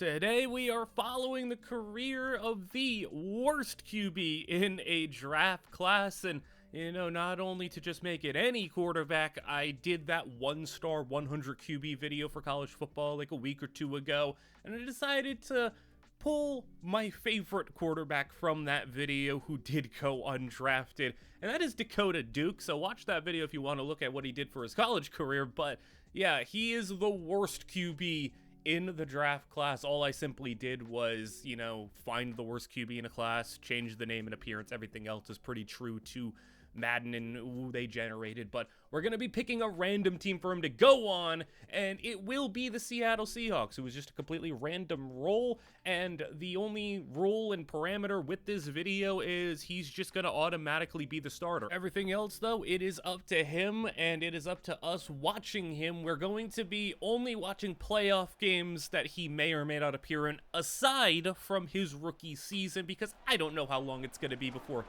Today we are following the career of the worst QB in a draft class, and not only to just make it any quarterback, I did that one-star 100 QB video for college football like a week or two ago, and I decided to pull my favorite quarterback from that video who did go undrafted, and that is Dakota Duke. So watch that video if you want to look at what he did for his college career. But yeah, he is the worst QB in the draft class. All I simply did was, find the worst QB in a class, change the name and appearance. Everything else is pretty true to Madden and who they generated, but we're going to be picking a random team for him to go on, and it will be the Seattle Seahawks. It was just a completely random roll, and the only rule and parameter with this video is he's just going to automatically be the starter. Everything else, though, it is up to him, and it is up to us watching him. We're going to be only watching playoff games that he may or may not appear in, aside from his rookie season, because I don't know how long it's going to be before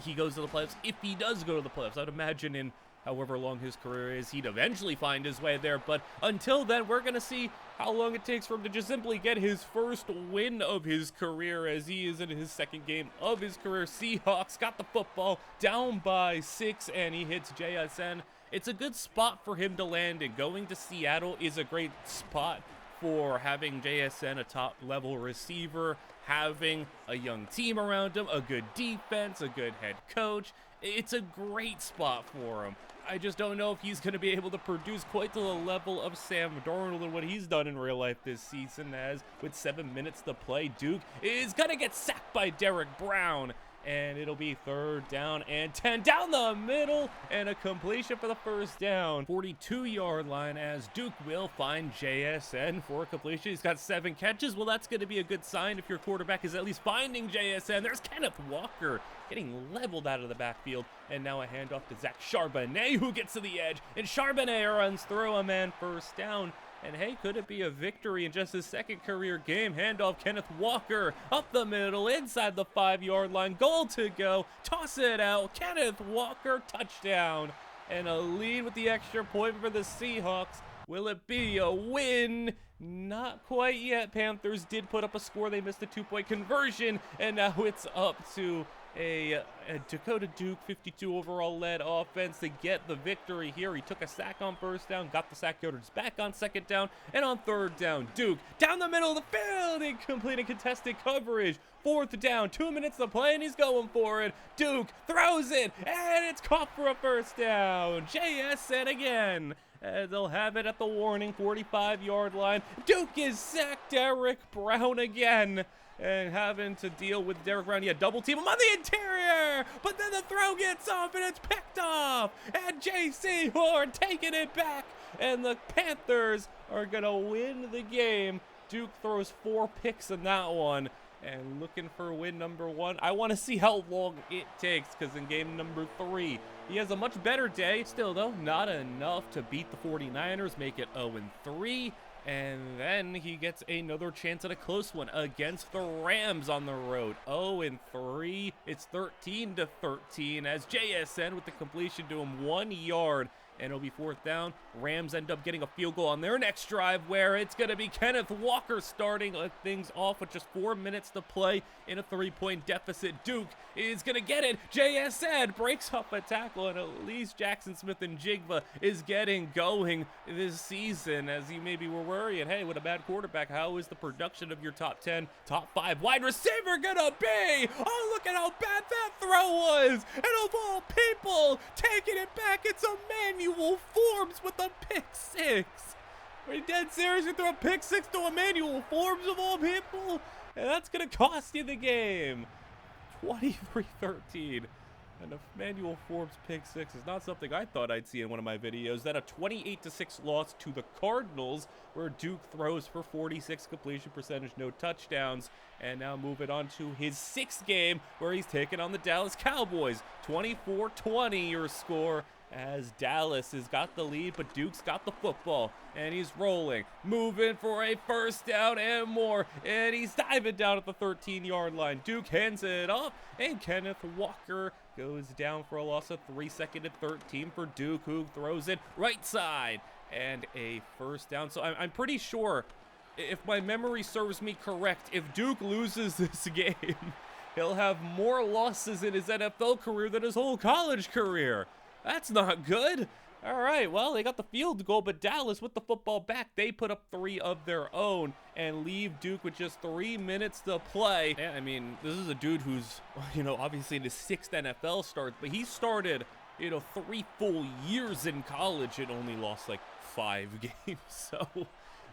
he goes to the playoffs. If he does go to the playoffs, I'd imagine in however long his career is, he'd eventually find his way there. But until then, we're going to see how long it takes for him to just simply get his first win of his career, as he is in his second game of his career. Seahawks got the football down by 6, and he hits JSN. It's a good spot for him to land in. Going to Seattle is a great spot for having JSN, a top-level receiver, having a young team around him, a good defense, a good head coach. It's a great spot for him. I just don't know if he's going to be able to produce quite to the level of Sam Darnold and what he's done in real life this season, as with 7 minutes to play, Duke is going to get sacked by Derek Brown. And it'll be 3rd down and 10 down the middle, and a completion for the first down. 42-yard line, as Duke will find JSN for a completion. He's got 7 catches. Well, that's going to be a good sign if your quarterback is at least finding JSN. There's Kenneth Walker getting leveled out of the backfield. And now a handoff to Zach Charbonnet, who gets to the edge. And Charbonnet runs through him, and first down. And hey, could it be a victory in just his second career game? Handoff, Kenneth Walker up the middle, inside the 5-yard line. Goal to go. Toss it out. Kenneth Walker, touchdown. And a lead with the extra point for the Seahawks. Will it be a win? Not quite yet. Panthers did put up a score. They missed a 2-point conversion. And now it's up to a Dakota Duke 52 overall led offense to get the victory here. He took a sack on first down, got the sack yardage back on second down, and on third down, Duke down the middle of the field, incomplete and contested coverage. 4th down, 2 minutes to play, and he's going for it. Duke throws it, and it's caught for a first down. JSN again. And they'll have it at the warning 45-yard line. Duke is sacked. Derek Brown again. And having to deal with Derek Brown. Yeah, double team him on the interior. But then the throw gets off and it's picked off. And J.C. Horn taking it back. And the Panthers are going to win the game. Duke throws 4 picks in that one. And looking for win number 1. I want to see how long it takes, because in game number 3, he has a much better day. Still, though, not enough to beat the 49ers, make it 0-3. And then he gets another chance at a close one against the Rams on the road. 0-3. It's 13-13 as JSN with the completion to him 1 yard. And it'll be 4th down. Rams end up getting a field goal on their next drive, where it's going to be Kenneth Walker starting things off with just 4 minutes to play in a 3-point deficit. Duke is going to get it. JSN breaks up a tackle, and at least Jackson Smith and Jigba is getting going this season, as you maybe were worrying, hey, with a bad quarterback, how is the production of your top 10, top 5 wide receiver going to be? Oh, look at how bad that throw was. And of all people, taking it back, it's Emmanuel Forbes with a pick 6. Are you dead serious? You throw a pick 6 to Emmanuel Forbes of all people? And that's going to cost you the game. 23-13. And Emmanuel Forbes pick 6 is not something I thought I'd see in one of my videos. Then a 28-6 loss to the Cardinals, where Duke throws for 46 completion percentage, no touchdowns. And now moving on to his 6th game, where he's taking on the Dallas Cowboys. 24-20 your score, as Dallas has got the lead, but Duke's got the football, and he's rolling, moving for a first down and more, and he's diving down at the 13-yard line. Duke hands it off, and Kenneth Walker goes down for a loss of 3, 2nd and 13 for Duke, who throws it right side, and a first down. So I'm pretty sure if my memory serves me correct, if Duke loses this game, he'll have more losses in his NFL career than his whole college career. That's not good. All right, well, they got the field goal, but Dallas with the football back, they put up 3 of their own and leave Duke with just 3 minutes to play. Yeah, I mean, this is a dude who's, obviously in his 6th NFL start, but he started, 3 full years in college and only lost like 5 games. So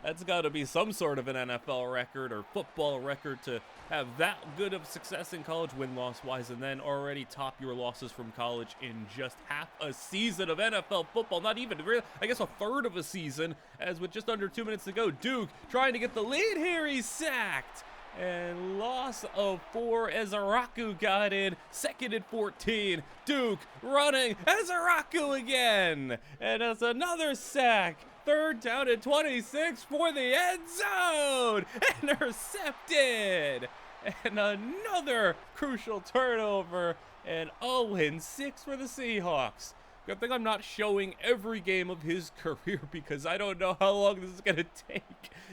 that's got to be some sort of an NFL record or football record to have that good of success in college win-loss wise, and then already top your losses from college in just half a season of NFL football. Not even, I guess, a third of a season, as with just under 2 minutes to go, Duke trying to get the lead here. He's sacked. And loss of 4 as Araku got in. 2nd and 14. Duke running. Araku again. And that's another sack. 3rd down and 26 for the end zone. Intercepted. And another crucial turnover. And 0-6 for the Seahawks. Good thing I'm not showing every game of his career because I don't know how long this is going to take.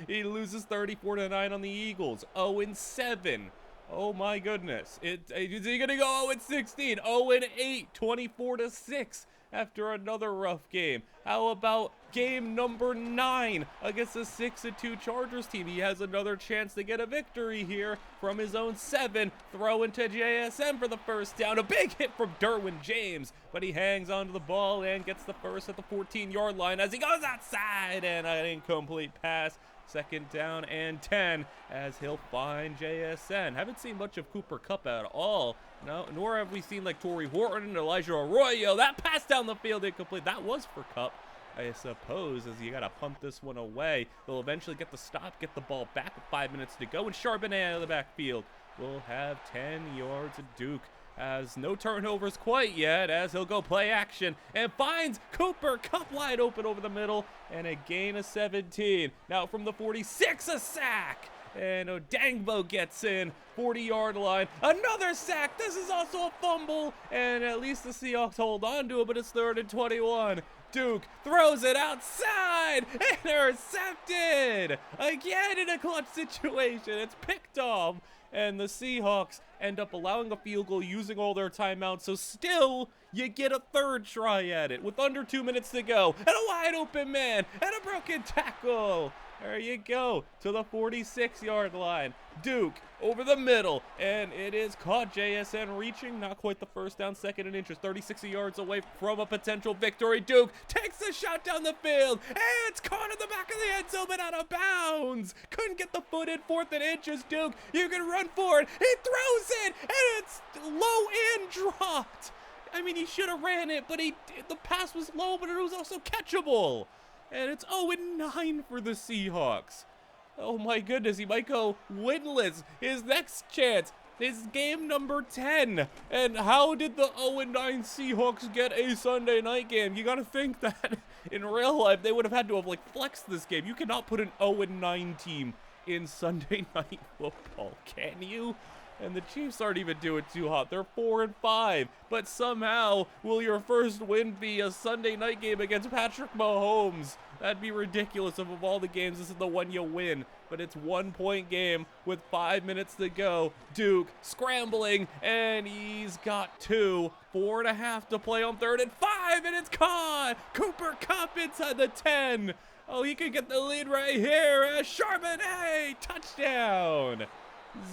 He loses 34-9 on the Eagles. 0-7. Oh my goodness. Is he going to go 0-16? 0-8. 24-6 after another rough game. How about game number 9 against the 6-2 Chargers team? He has another chance to get a victory here from his own 7. Throw into JSN for the first down. A big hit from Derwin James, but he hangs onto the ball and gets the first at the 14-yard line as he goes outside, and an incomplete pass. 2nd down and 10 as he'll find JSN. Haven't seen much of Cooper Kupp at all. No, nor have we seen like Torrey Horton and Elijah Arroyo. That pass down the field incomplete. That was for Kupp, I suppose, as you got to pump this one away. They'll eventually get the stop, get the ball back with 5 minutes to go, and Charbonnet out of the backfield will have 10 yards of Duke. Has no turnovers quite yet, as he'll go play action and finds Cooper Kupp wide open over the middle, and a gain of 17. Now from the 46, a sack, and Odangbo gets in, 40-yard line, another sack. This is also a fumble, and at least the Seahawks hold on to it, but it's 3rd and 21. Duke throws it outside, intercepted, again in a clutch situation. It's picked off, and the Seahawks end up allowing a field goal using all their timeouts, so still you get a 3rd try at it with under 2 minutes to go, and a wide open man, and a broken tackle. There you go, to the 46-yard line. Duke over the middle, and it is caught. JSN reaching, not quite the first down, 2nd and inches, 36 yards away from a potential victory. Duke takes the shot down the field, and it's caught in the back of the end zone, but out of bounds. Couldn't get the foot in, 4th and inches. Duke, you can run for it. He throws it, and it's low and dropped. I mean, he should have ran it, but the pass was low, but it was also catchable. And it's 0-9 for the Seahawks. Oh my goodness, he might go winless. His next chance is game number 10. And how did the 0-9 Seahawks get a Sunday night game? You gotta think that in real life, they would have had to have flexed this game. You cannot put an 0-9 team in Sunday night football, can you? And the Chiefs aren't even doing too hot. They're 4-5. But somehow, will your first win be a Sunday night game against Patrick Mahomes? That'd be ridiculous. Of all the games, this is the one you win. But it's 1-point game with 5 minutes to go. Duke scrambling, and he's got 2. 4.5 to play on 3rd and 5, and it's caught. Cooper Kupp inside the 10. Oh, he could get the lead right here. Charbonnet, touchdown.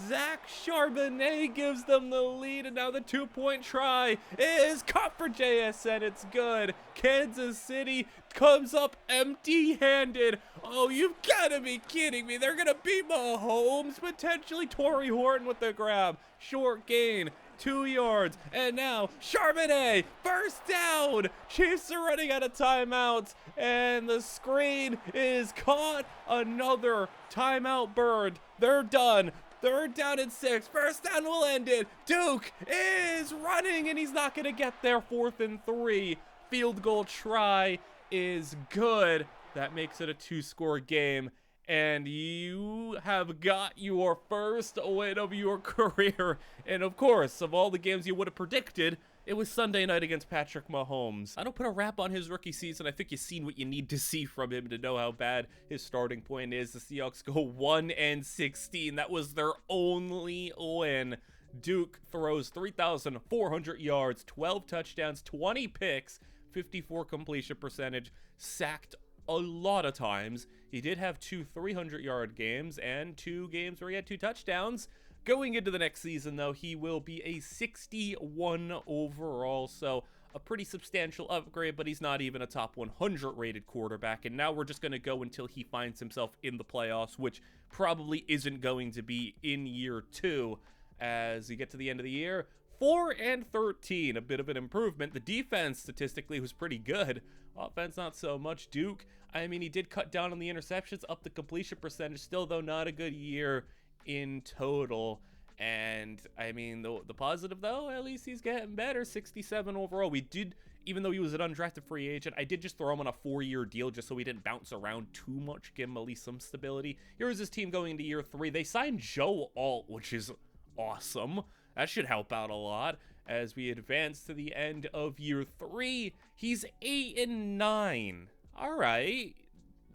Zach Charbonnet gives them the lead, and now the 2-point try is caught for JSN. It's good. Kansas City comes up empty-handed. Oh, you've got to be kidding me. They're going to beat Mahomes, potentially. Torrey Horton with the grab. Short gain. 2 yards, and now Charbonnet, first down. Chiefs are running out of timeouts, and the screen is caught. Another timeout burned. They're done. 3rd down and 6. First down will end it. Duke is running, and he's not going to get there. 4th and 3. Field goal try is good. That makes it a 2-score game. And you have got your first win of your career. And of course, of all the games you would have predicted, It was Sunday night against Patrick Mahomes. I don't put a wrap on his rookie season. I think you've seen what you need to see from him to know how bad his starting point is. The Seahawks go 1-16. That was their only win. Duke throws 3,400 yards, 12 touchdowns, 20 picks, 54 completion percentage, sacked a lot of times. He did have 2 300-yard games and 2 games where he had 2 touchdowns. Going into the next season, though, he will be a 61 overall, so a pretty substantial upgrade, but he's not even a top 100 rated quarterback. And now we're just going to go until he finds himself in the playoffs, which probably isn't going to be in year 2. As you get to the end of the year, 4-13, a bit of an improvement. The defense statistically was pretty good. Offense, not so much. Duke, I mean, he did cut down on the interceptions, up the completion percentage, still though not a good year in total. And I mean, the positive though, at least he's getting better. 67 overall. We did, even though he was an undrafted free agent, I did just throw him on a 4-year deal just so he didn't bounce around too much, give him at least some stability. Here's his team going into year 3. They signed Joe Alt, which is awesome. That should help out a lot as we advance to the end of year 3. He's 8-9. All right.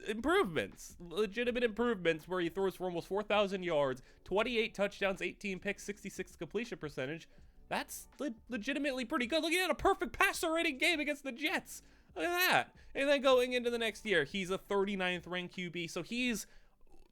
Improvements, legitimate improvements, where he throws for almost 4,000 yards, 28 touchdowns, 18 picks, 66 completion percentage. That's legitimately pretty good. Look at that, a perfect passer rating game against the Jets. Look at that. And then going into the next year, he's a 39th ranked QB, so he's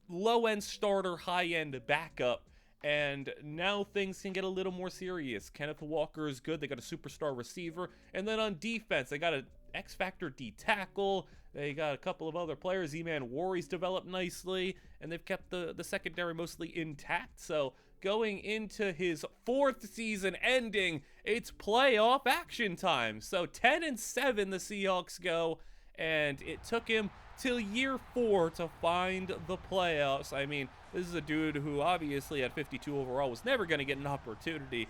low-end starter, high-end backup. And now things can get a little more serious. Kenneth Walker is good. They got a superstar receiver. And then on defense, they got an X-Factor D-tackle. They got a couple of other players. E-Man Warry's developed nicely. And they've kept the secondary mostly intact. So going into his 4th season ending, it's playoff action time. So 10-7 the Seahawks go. And it took him till year 4 to find the playoffs. I mean, this is a dude who obviously at 52 overall was never going to get an opportunity.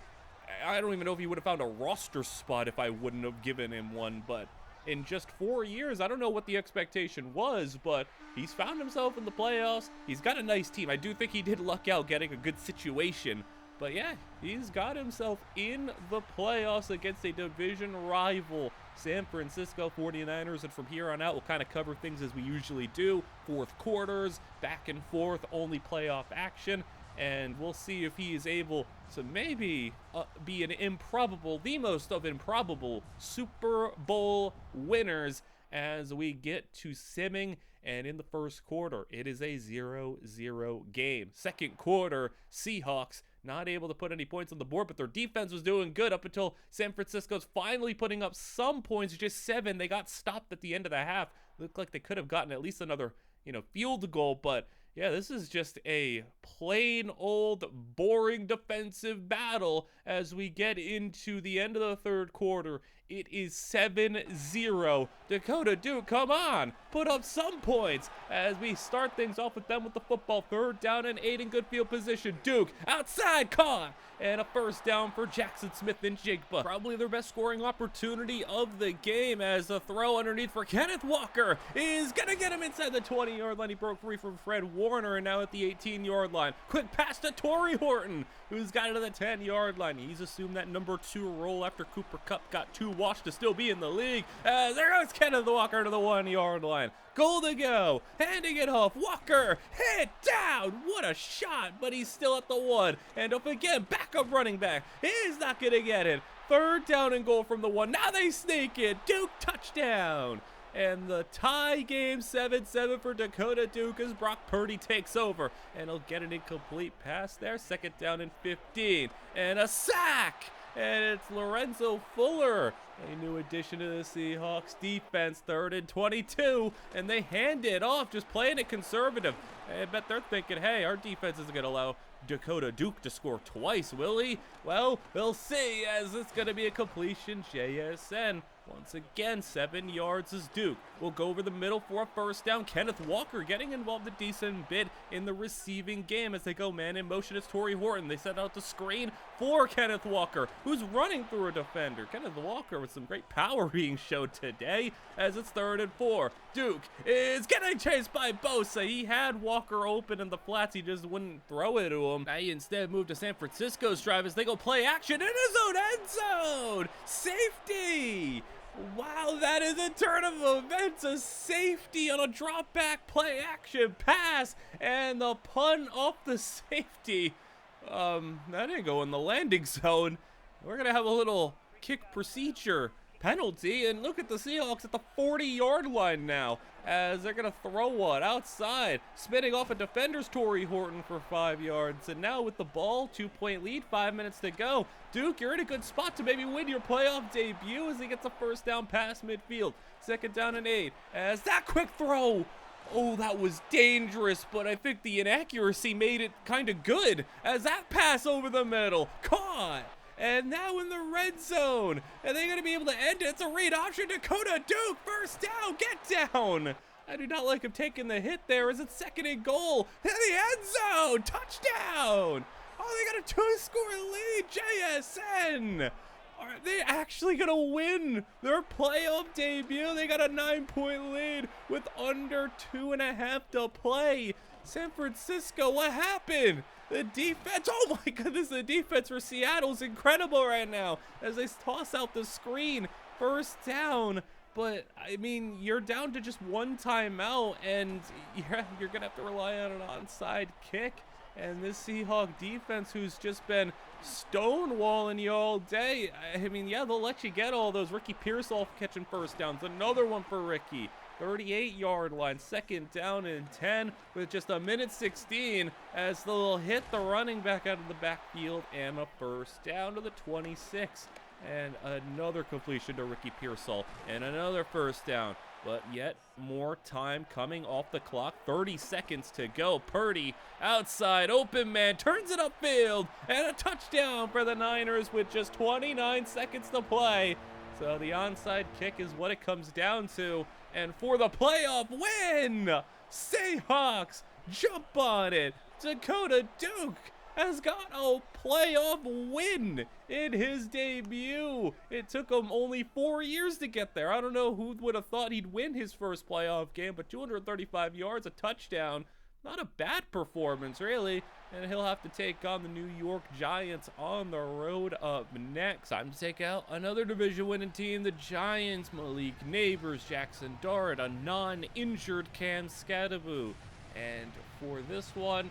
I don't even know if he would have found a roster spot if I wouldn't have given him one, but in just 4 years, I don't know what the expectation was, but he's found himself in the playoffs. He's got a nice team. I do think he did luck out getting a good situation, but yeah, he's got himself in the playoffs against a division rival, San Francisco 49ers, and from here on out, we'll kind of cover things as we usually do. 4th quarters, back and forth, only playoff action, and we'll see if he is able to maybe be the most of improbable Super Bowl winners as we get to simming. And in the first quarter, it is a 0-0 game. Second quarter, Seahawks not able to put any points on the board, but their defense was doing good up until San Francisco's finally putting up some points, just 7. They got stopped at the end of the half. Looked like they could have gotten at least another, field goal, but yeah, this is just a plain old boring defensive battle as we get into the end of the third quarter. It is 7-0. Dakota Duke, come on, put up some points as we start things off with them with the football. 3rd down and 8 in good field position. Duke, outside, caught, and a first down for Jackson Smith and Jigba. Probably their best scoring opportunity of the game as the throw underneath for Kenneth Walker is going to get him inside the 20-yard line. He broke free from Fred Warner and now at the 18-yard line. Quick pass to Torrey Horton, who's got it to the 10-yard line. He's assumed that number 2 role after Cooper Kupp got too washed to still be in the league. There goes Kenneth Walker to the 1-yard line. Goal to go, handing it off. Walker hit down. What a shot, but he's still at the 1. And up again, backup running back. He's not going to get it. 3rd down and goal from the 1. Now they sneak it. Duke touchdown. And the tie game 7-7 for Dakota Duke as Brock Purdy takes over. And he'll get an incomplete pass there. 2nd down and 15. And a sack. And it's Lorenzo Fuller, a new addition to the Seahawks defense. 3rd and 22. And they hand it off, just playing it conservative. I bet they're thinking, hey, our defense isn't going to allow Dakota Duke to score twice, will he? Well, we'll see, as it's going to be a completion. JSN Once again, 7 yards is Duke. We'll go over the middle for a first down. Kenneth Walker getting involved a decent bit in the receiving game as they go man in motion. It's Torrey Horton. They set out the screen for Kenneth Walker, who's running through a defender. Kenneth Walker with some great power being showed today as it's 3rd and 4. Duke is getting chased by Bosa. He had Walker open in the flats. He just wouldn't throw it to him. They instead moved to San Francisco's drive as they go play action in his own end zone. Safety. Wow, that is a turn of events. A safety on a drop back play action pass and the punt off the safety. That didn't go in the landing zone. We're gonna have a little kick procedure penalty, and look at the Seahawks at the 40-yard line now as they're gonna throw one outside, spinning off a defender's Torrey Horton for 5 yards. And now with the ball, 2-point lead, 5 minutes to go. Duke, you're in a good spot to maybe win your playoff debut as he gets a first down pass midfield. 2nd down and 8 as that quick throw. Oh, that was dangerous, but I think the inaccuracy made it kind of good as that pass over the middle, caught. And now in the red zone. Are they going to be able to end it? It's a read option. Dakota Duke, first down, get down. I do not like him taking the hit there as it's 2nd and goal. In the end zone, touchdown. Oh, they got a 2-score lead, JSN. Are they actually going to win their playoff debut? They got a 9-point lead with under 2.5 to play. San Francisco, what happened? The defense, oh my goodness, the defense for Seattle is incredible right now as they toss out the screen. First down, but I mean, you're down to just one timeout and you're going to have to rely on an onside kick. And this Seahawk defense, who's just been stonewalling you all day, I mean, yeah, they'll let you get all those. Ricky Pearsall catching first downs. Another one for Ricky. 38-yard line, 2nd down and 10 with just 1:16 as they'll hit the running back out of the backfield and a first down to the 26. And another completion to Ricky Pearsall and another first down. But yet more time coming off the clock. 30 seconds to go. Purdy outside, open man, turns it upfield, and a touchdown for the Niners with just 29 seconds to play. So the onside kick is what it comes down to. And for the playoff win, Seahawks jump on it. Dakota Duke has got a playoff win in his debut. It took him only 4 years to get there. I don't know who would have thought he'd win his first playoff game, but 235 yards, a touchdown. Not a bad performance, really. And he'll have to take on the New York Giants on the road up next. Time to take out another division-winning team, the Giants. Malik Neighbors, Jackson Dart, a non-injured Cam Scadaboo. And for this one,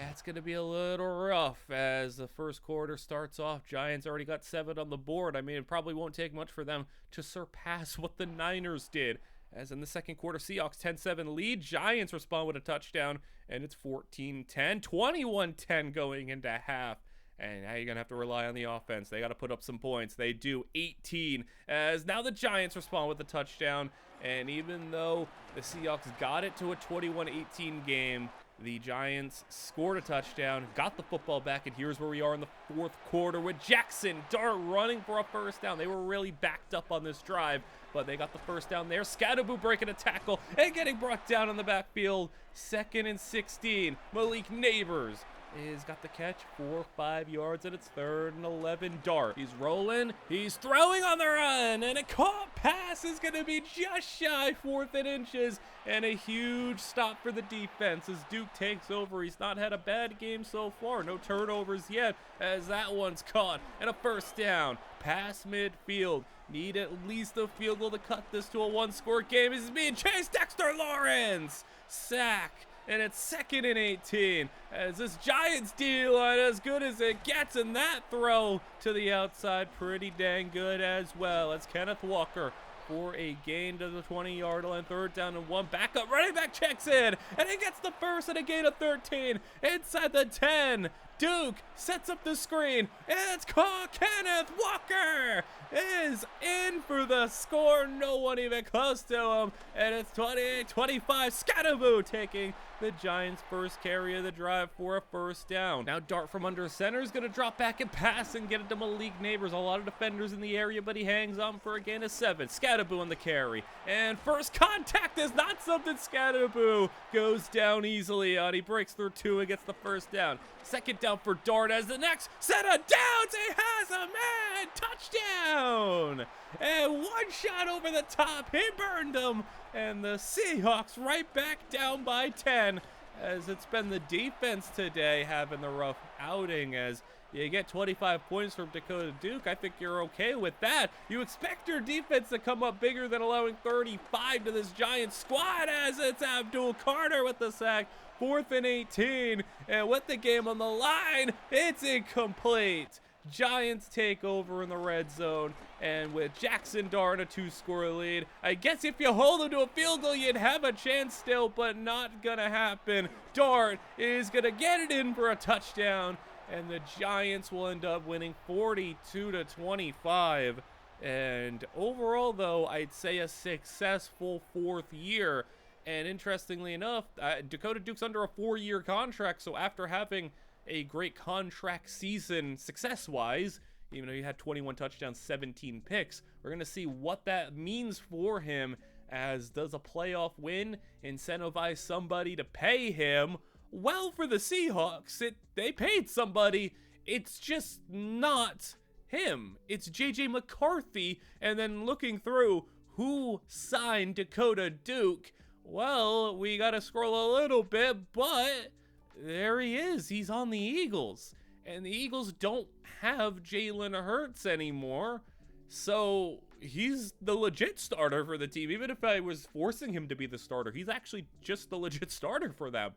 it's going to be a little rough as the first quarter starts off. Giants already got 7 on the board. I mean, it probably won't take much for them to surpass what the Niners did. As in the second quarter, Seahawks 10-7 lead. Giants respond with a touchdown, and it's 14-10, 21-10 going into half. And now you're going to have to rely on the offense. They got to put up some points. They do 18, as now the Giants respond with a touchdown. And even though the Seahawks got it to a 21-18 game, the Giants scored a touchdown, got the football back, and here's where we are in the fourth quarter with Jackson Dart running for a first down. They were really backed up on this drive, but they got the first down there. Scadaboo breaking a tackle and getting brought down in the backfield. 2nd and 16. Malik Neighbors is got the catch for 5 yards, and it's 3rd and 11. Dart, he's rolling, he's throwing on the run, and a caught pass is going to be just shy 4th and inches, and a huge stop for the defense as Duke takes over. He's not had a bad game so far, no turnovers yet, as that one's caught, and a first down. Pass midfield. Need at least a field goal to cut this to a 1-score game. He's being chased. Dexter Lawrence, sack. And it's 2nd and 18 as this Giants D-line as good as it gets, and that throw to the outside pretty dang good as well. As Kenneth Walker for a gain to the 20-yard line, 3rd down and 1. Backup running back checks in, and he gets the first and a gain of 13 inside the 10. Duke sets up the screen. It's caught. Kenneth Walker is in for the score. No one even close to him. And it's 28-25. Scatterboo taking the Giants' first carry of the drive for a first down. Now Dart from under center is going to drop back and pass and get it to Malik Neighbors. A lot of defenders in the area, but he hangs on for a gain of 7. Scatterboo on the carry. And first contact is not something Scatterboo goes down easily on. He breaks through 2 and gets the first down. Second down for Dart as the next set of downs. He has a man. Touchdown. And one shot over the top. He burned him. And the Seahawks right back down by 10, as it's been the defense today having the rough outing. As you get 25 points from Dakota Duke, I think you're okay with that. You expect your defense to come up bigger than allowing 35 to this Giants squad, as it's Abdul Carter with the sack. 4th and 18, and with the game on the line, it's incomplete. Giants take over in the red zone, and with Jackson Dart a 2-score lead, I guess if you hold him to a field goal, you'd have a chance still, but not gonna happen. Dart is gonna get it in for a touchdown, and the Giants will end up winning 42-25. And overall, though, I'd say a successful 4th year. And interestingly enough, Dakota Duke's under a 4-year contract, so after having a great contract season success-wise, even though he had 21 touchdowns, 17 picks, we're going to see what that means for him, as does a playoff win incentivize somebody to pay him? Well, for the Seahawks, they paid somebody. It's just not him. It's J.J. McCarthy, and then looking through who signed Dakota Duke, well, we got to scroll a little bit, but there he is. He's on the Eagles, and the Eagles don't have Jalen Hurts anymore, so he's the legit starter for the team. Even if I was forcing him to be the starter, he's actually just the legit starter for them.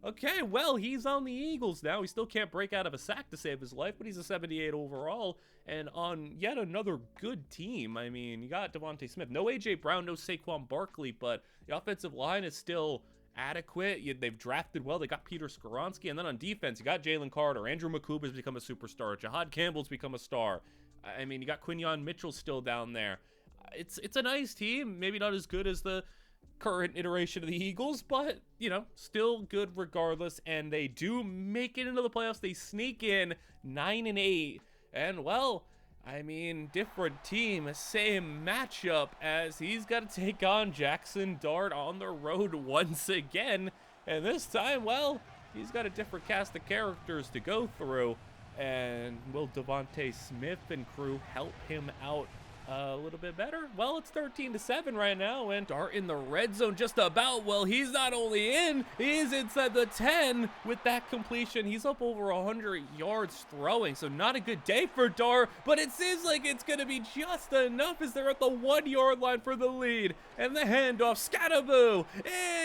Okay, well, he's on the Eagles now. He still can't break out of a sack to save his life, but he's a 78 overall and on yet another good team. I mean, you got Devontae Smith. No A.J. Brown, no Saquon Barkley, but the offensive line is still adequate. They've drafted well. They got Peter Skoronski. And then on defense, you got Jalen Carter. Andrew McCoub's become a superstar. Jahad Campbell's become a star. I mean, you got Quinyon Mitchell still down there. It's a nice team. Maybe not as good as the current iteration of the Eagles, but, you know, still good regardless. And they do make it into the playoffs. They sneak in 9-8. And, well, I mean, different team, same matchup, as he's got to take on Jackson Dart on the road once again. And this time, well, he's got a different cast of characters to go through. And will Devontae Smith and crew help him out a little bit better? Well, it's 13-7 right now, and Dart in the red zone just about. Well, he's not only in, he's inside the 10 with that completion. He's up over 100 yards throwing, so not a good day for Dart, but it seems like it's going to be just enough as they're at the 1-yard line for the lead. And the handoff, Scatterboo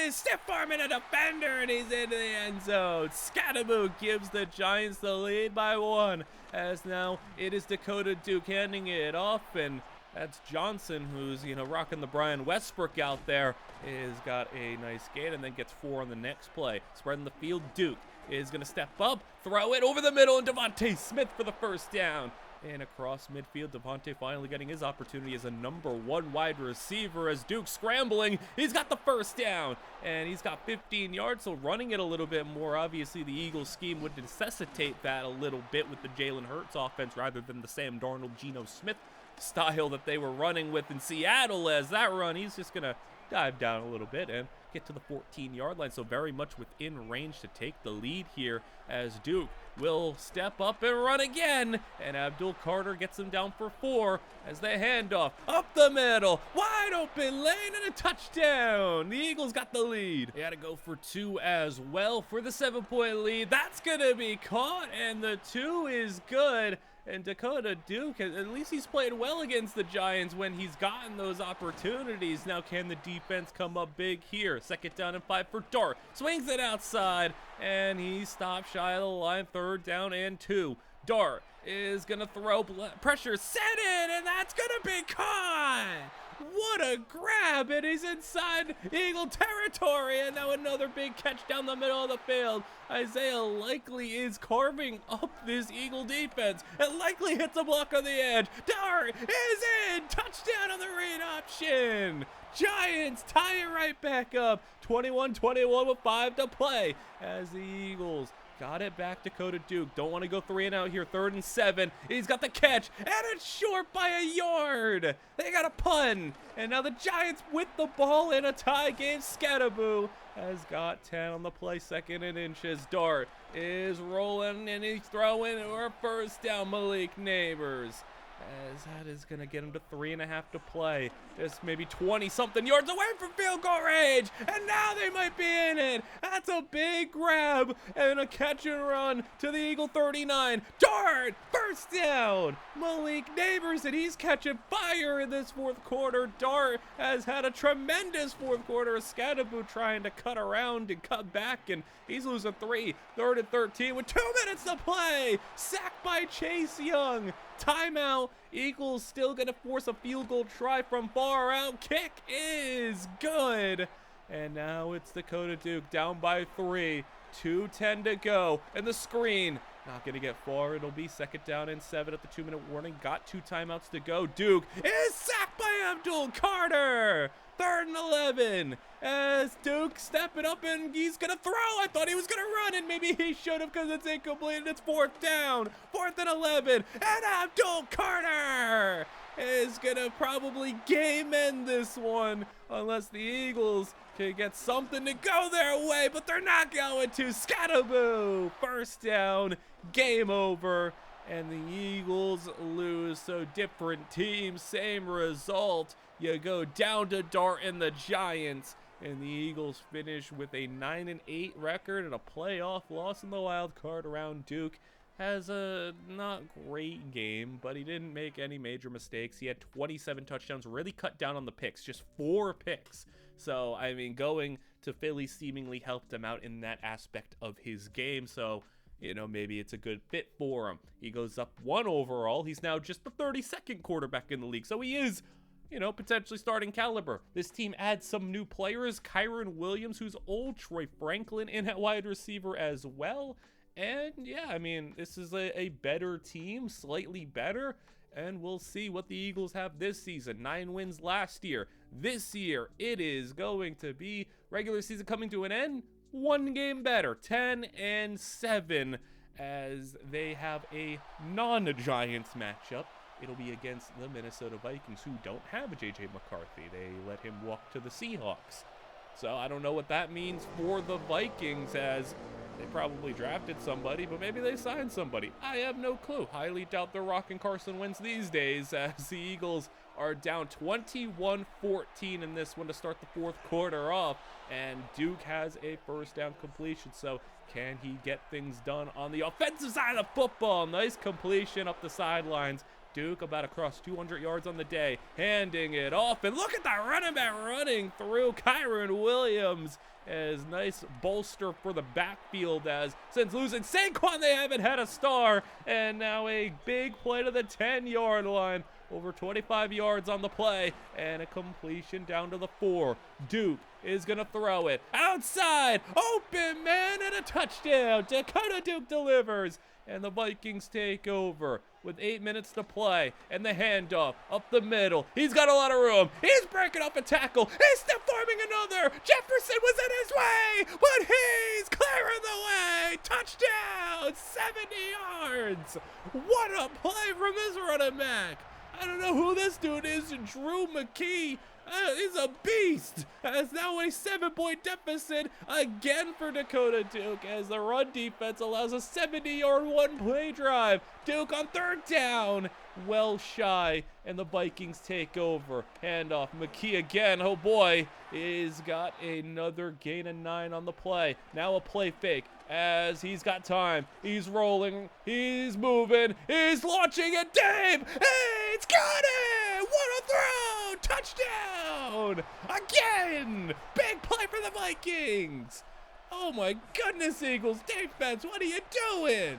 is stiff-arming a defender, and he's into the end zone. Scatterboo gives the Giants the lead by 1, as now it is Dakota Duke handing it off, and that's Johnson, who's, you know, rocking the Brian Westbrook out there, is got a nice gain and then gets 4 on the next play. Spreading the field, Duke is going to step up, throw it over the middle, and Devontae Smith for the first down. And across midfield, Devontae finally getting his opportunity as a number 1 wide receiver as Duke scrambling. He's got the first down, and he's got 15 yards, so running it a little bit more. Obviously, the Eagles scheme would necessitate that a little bit with the Jalen Hurts offense rather than the Sam Darnold, Geno Smith style that they were running with in Seattle. As that run, he's just going to dive down a little bit and get to the 14-yard line, so very much within range to take the lead here, as Duke will step up and run again, and Abdul Carter gets him down for 4 as they hand off up the middle, wide open lane, and a touchdown. The Eagles got the lead. They had to go for 2 as well for the 7-point lead. That's gonna be caught, and the 2 is good. And Dakota Duke, at least he's played well against the Giants when he's gotten those opportunities. Now can the defense come up big here? 2nd down and 5 for Dart. Swings it outside, and he stopped shy of the line. 3rd down and 2. Dart is gonna throw pressure, set it, and that's gonna be caught. What a grab! It is inside Eagle territory, and now another big catch down the middle of the field. Isaiah likely is carving up this Eagle defense. It likely hits a block on the edge. Dart is in! Touchdown on the read option! Giants tie it right back up. 21-21 with 5 to play as the Eagles got it back to Dakota Duke. Don't want to go 3 and out here. 3rd and 7. He's got the catch, and it's short by a yard. They got a pun, and now the Giants with the ball in a tie game. Scatterboo has got 10 on the play. 2nd and inches. Dart is rolling, and he's throwing for a first down. Malik Neighbors, as that is going to get him to 3.5 to play. Just maybe 20-something yards away from field goal range, and now they might be in it. That's a big grab and a catch and run to the Eagle 39. Dart, first down. Malik Neighbors, and he's catching fire in this 4th quarter. Dart has had a tremendous 4th quarter. Scatterboo trying to cut around and cut back, and he's losing 3. 3rd and 13 with 2 minutes to play. Sacked by Chase Young. Timeout. Eagles still going to force a field goal try from far out. Kick is good. And now it's Dakota Duke down by 3. 2:10 to go. And the screen not going to get far. It'll be 2nd down and 7 at the 2-minute warning. Got 2 timeouts to go. Duke is sacked by Abdul Carter. 3rd and 11 as Duke stepping up, and he's gonna throw. I thought he was gonna run, and maybe he should have because it's incomplete, and it's 4th down. 4th and 11, and Abdul Carter is gonna probably game end this one unless the Eagles can get something to go their way, but they're not going to. Scatterboo, 1st down, game over. And the Eagles lose. So different teams, same result. You go down to Dart and the Giants, and the Eagles finish with a 9-8 record and a playoff loss in the wild card round. Duke has a not great game, but he didn't make any major mistakes. He had 27 touchdowns, really cut down on the picks, just 4 picks. So, I mean, going to Philly seemingly helped him out in that aspect of his game. So, you know, maybe it's a good fit for him. He goes up 1 overall. He's now just the 32nd quarterback in the league. So he is, you know, potentially starting caliber. This team adds some new players. Kyron Williams, who's old. Troy Franklin in at wide receiver as well. And yeah, I mean, this is a better team, slightly better. And we'll see what the Eagles have this season. 9 wins last year. This year, it is going to be regular season coming to an end. 1 game better, 10 and 7, as they have a non-Giants matchup. It'll be against the Minnesota Vikings, who don't have a J.J. McCarthy. They let him walk to the Seahawks. So I don't know what that means for the Vikings, as they probably drafted somebody, but maybe they signed somebody. I have no clue. Highly doubt they're rocking Carson Wentz these days, as the Eagles are down 21-14 in this one to start the 4th quarter off, and Duke has a 1st down completion. So can he get things done on the offensive side of the football? Nice completion up the sidelines. Duke about across 200 yards on the day, handing it off, and look at that running back running through. Kyron Williams as nice bolster for the backfield, as since losing Saquon, they haven't had a star, and now a big play to the 10-yard line. Over 25 yards on the play, and a completion down to the 4. Duke is going to throw it outside. Open man, and a touchdown. Dakota Duke delivers, and the Vikings take over with 8 minutes to play, and the handoff up the middle. He's got a lot of room. He's breaking up a tackle. He's still forming another. Jefferson was in his way, but he's clearing the way. Touchdown, 70 yards. What a play from this running back. I don't know who this dude is. Drew McKee is a beast. As now a 7-point deficit again for Dakota Duke, as the run defense allows a 70-yard 1-play drive. Duke on 3rd down, well shy, and the Vikings take over. Handoff, McKee again. Oh boy, he's got another gain of 9 on the play. Now a play fake, as he's got time. He's rolling, he's moving, he's launching it deep. He's got it! What a throw! Touchdown! Again! Big play for the Vikings! Oh my goodness, Eagles defense, what are you doing?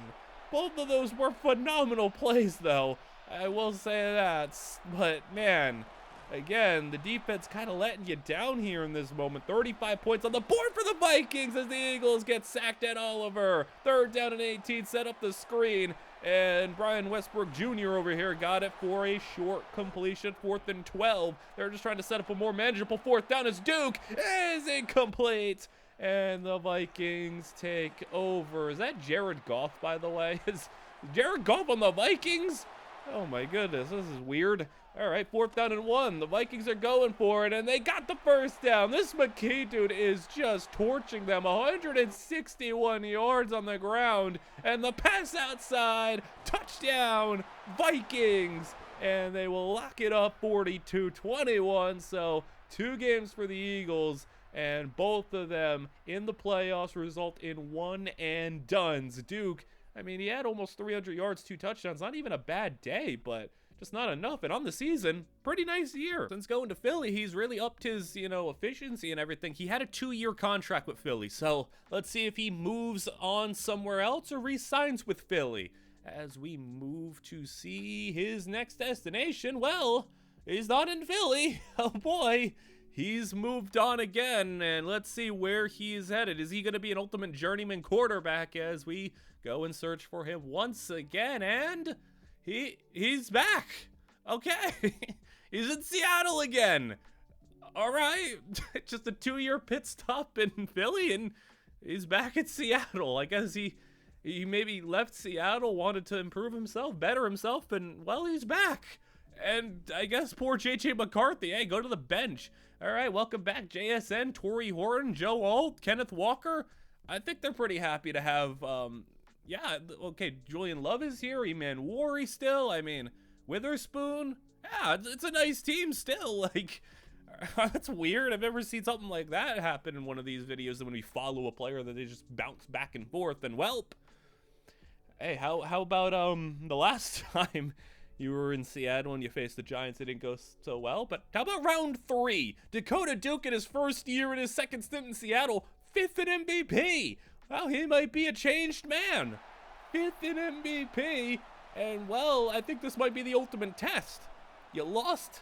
Both of those were phenomenal plays, though. I will say that. But, man, again, the defense kind of letting you down here in this moment. 35 points on the board for the Vikings as the Eagles get sacked at Oliver. 3rd down and 18, set up the screen. And Brian Westbrook Jr. over here got it for a short completion, 4th and 12. They're just trying to set up a more manageable 4th down as Duke is incomplete. And the Vikings take over. Is that Jared Goff, by the way? Is Jared Goff on the Vikings? Oh my goodness, this is weird. All right, 4th down and 1. The Vikings are going for it, and they got the 1st down. This McKee dude is just torching them. 161 yards on the ground, and the pass outside. Touchdown, Vikings. And they will lock it up 42-21. So 2 games for the Eagles, and both of them in the playoffs result in one and dones. Duke, I mean, he had almost 300 yards, 2 touchdowns. Not even a bad day, but just not enough. And on the season, pretty nice year. Since going to Philly, he's really upped his, efficiency and everything. He had a 2-year contract with Philly. So let's see if he moves on somewhere else or re-signs with Philly. As we move to see his next destination, well, he's not in Philly. Oh boy, he's moved on again. And let's see where he's headed. Is he going to be an ultimate journeyman quarterback as we go and search for him once again? And he's back. Okay. He's in Seattle again. All right. Just a 2-year pit stop in Philly, and he's back at Seattle. I guess he maybe left Seattle, wanted to improve himself, better himself, and, well, he's back. And I guess poor J.J. McCarthy. Hey, go to the bench. All right, welcome back, JSN, Torrey Horton, Joe Alt, Kenneth Walker. I think they're pretty happy to have, yeah, okay, Julian Love is here, Eman Worry still, I mean, Witherspoon, yeah, it's a nice team still, like, that's weird. I've never seen something like that happen in one of these videos when we follow a player that they just bounce back and forth, and welp. Hey, how about, the last time you were in Seattle and you faced the Giants, it didn't go so well, but how about round 3? Dakota Duke in his first year in his second stint in Seattle, 5th in MVP. Well, he might be a changed man. 5th in MVP, and well, I think this might be the ultimate test. You lost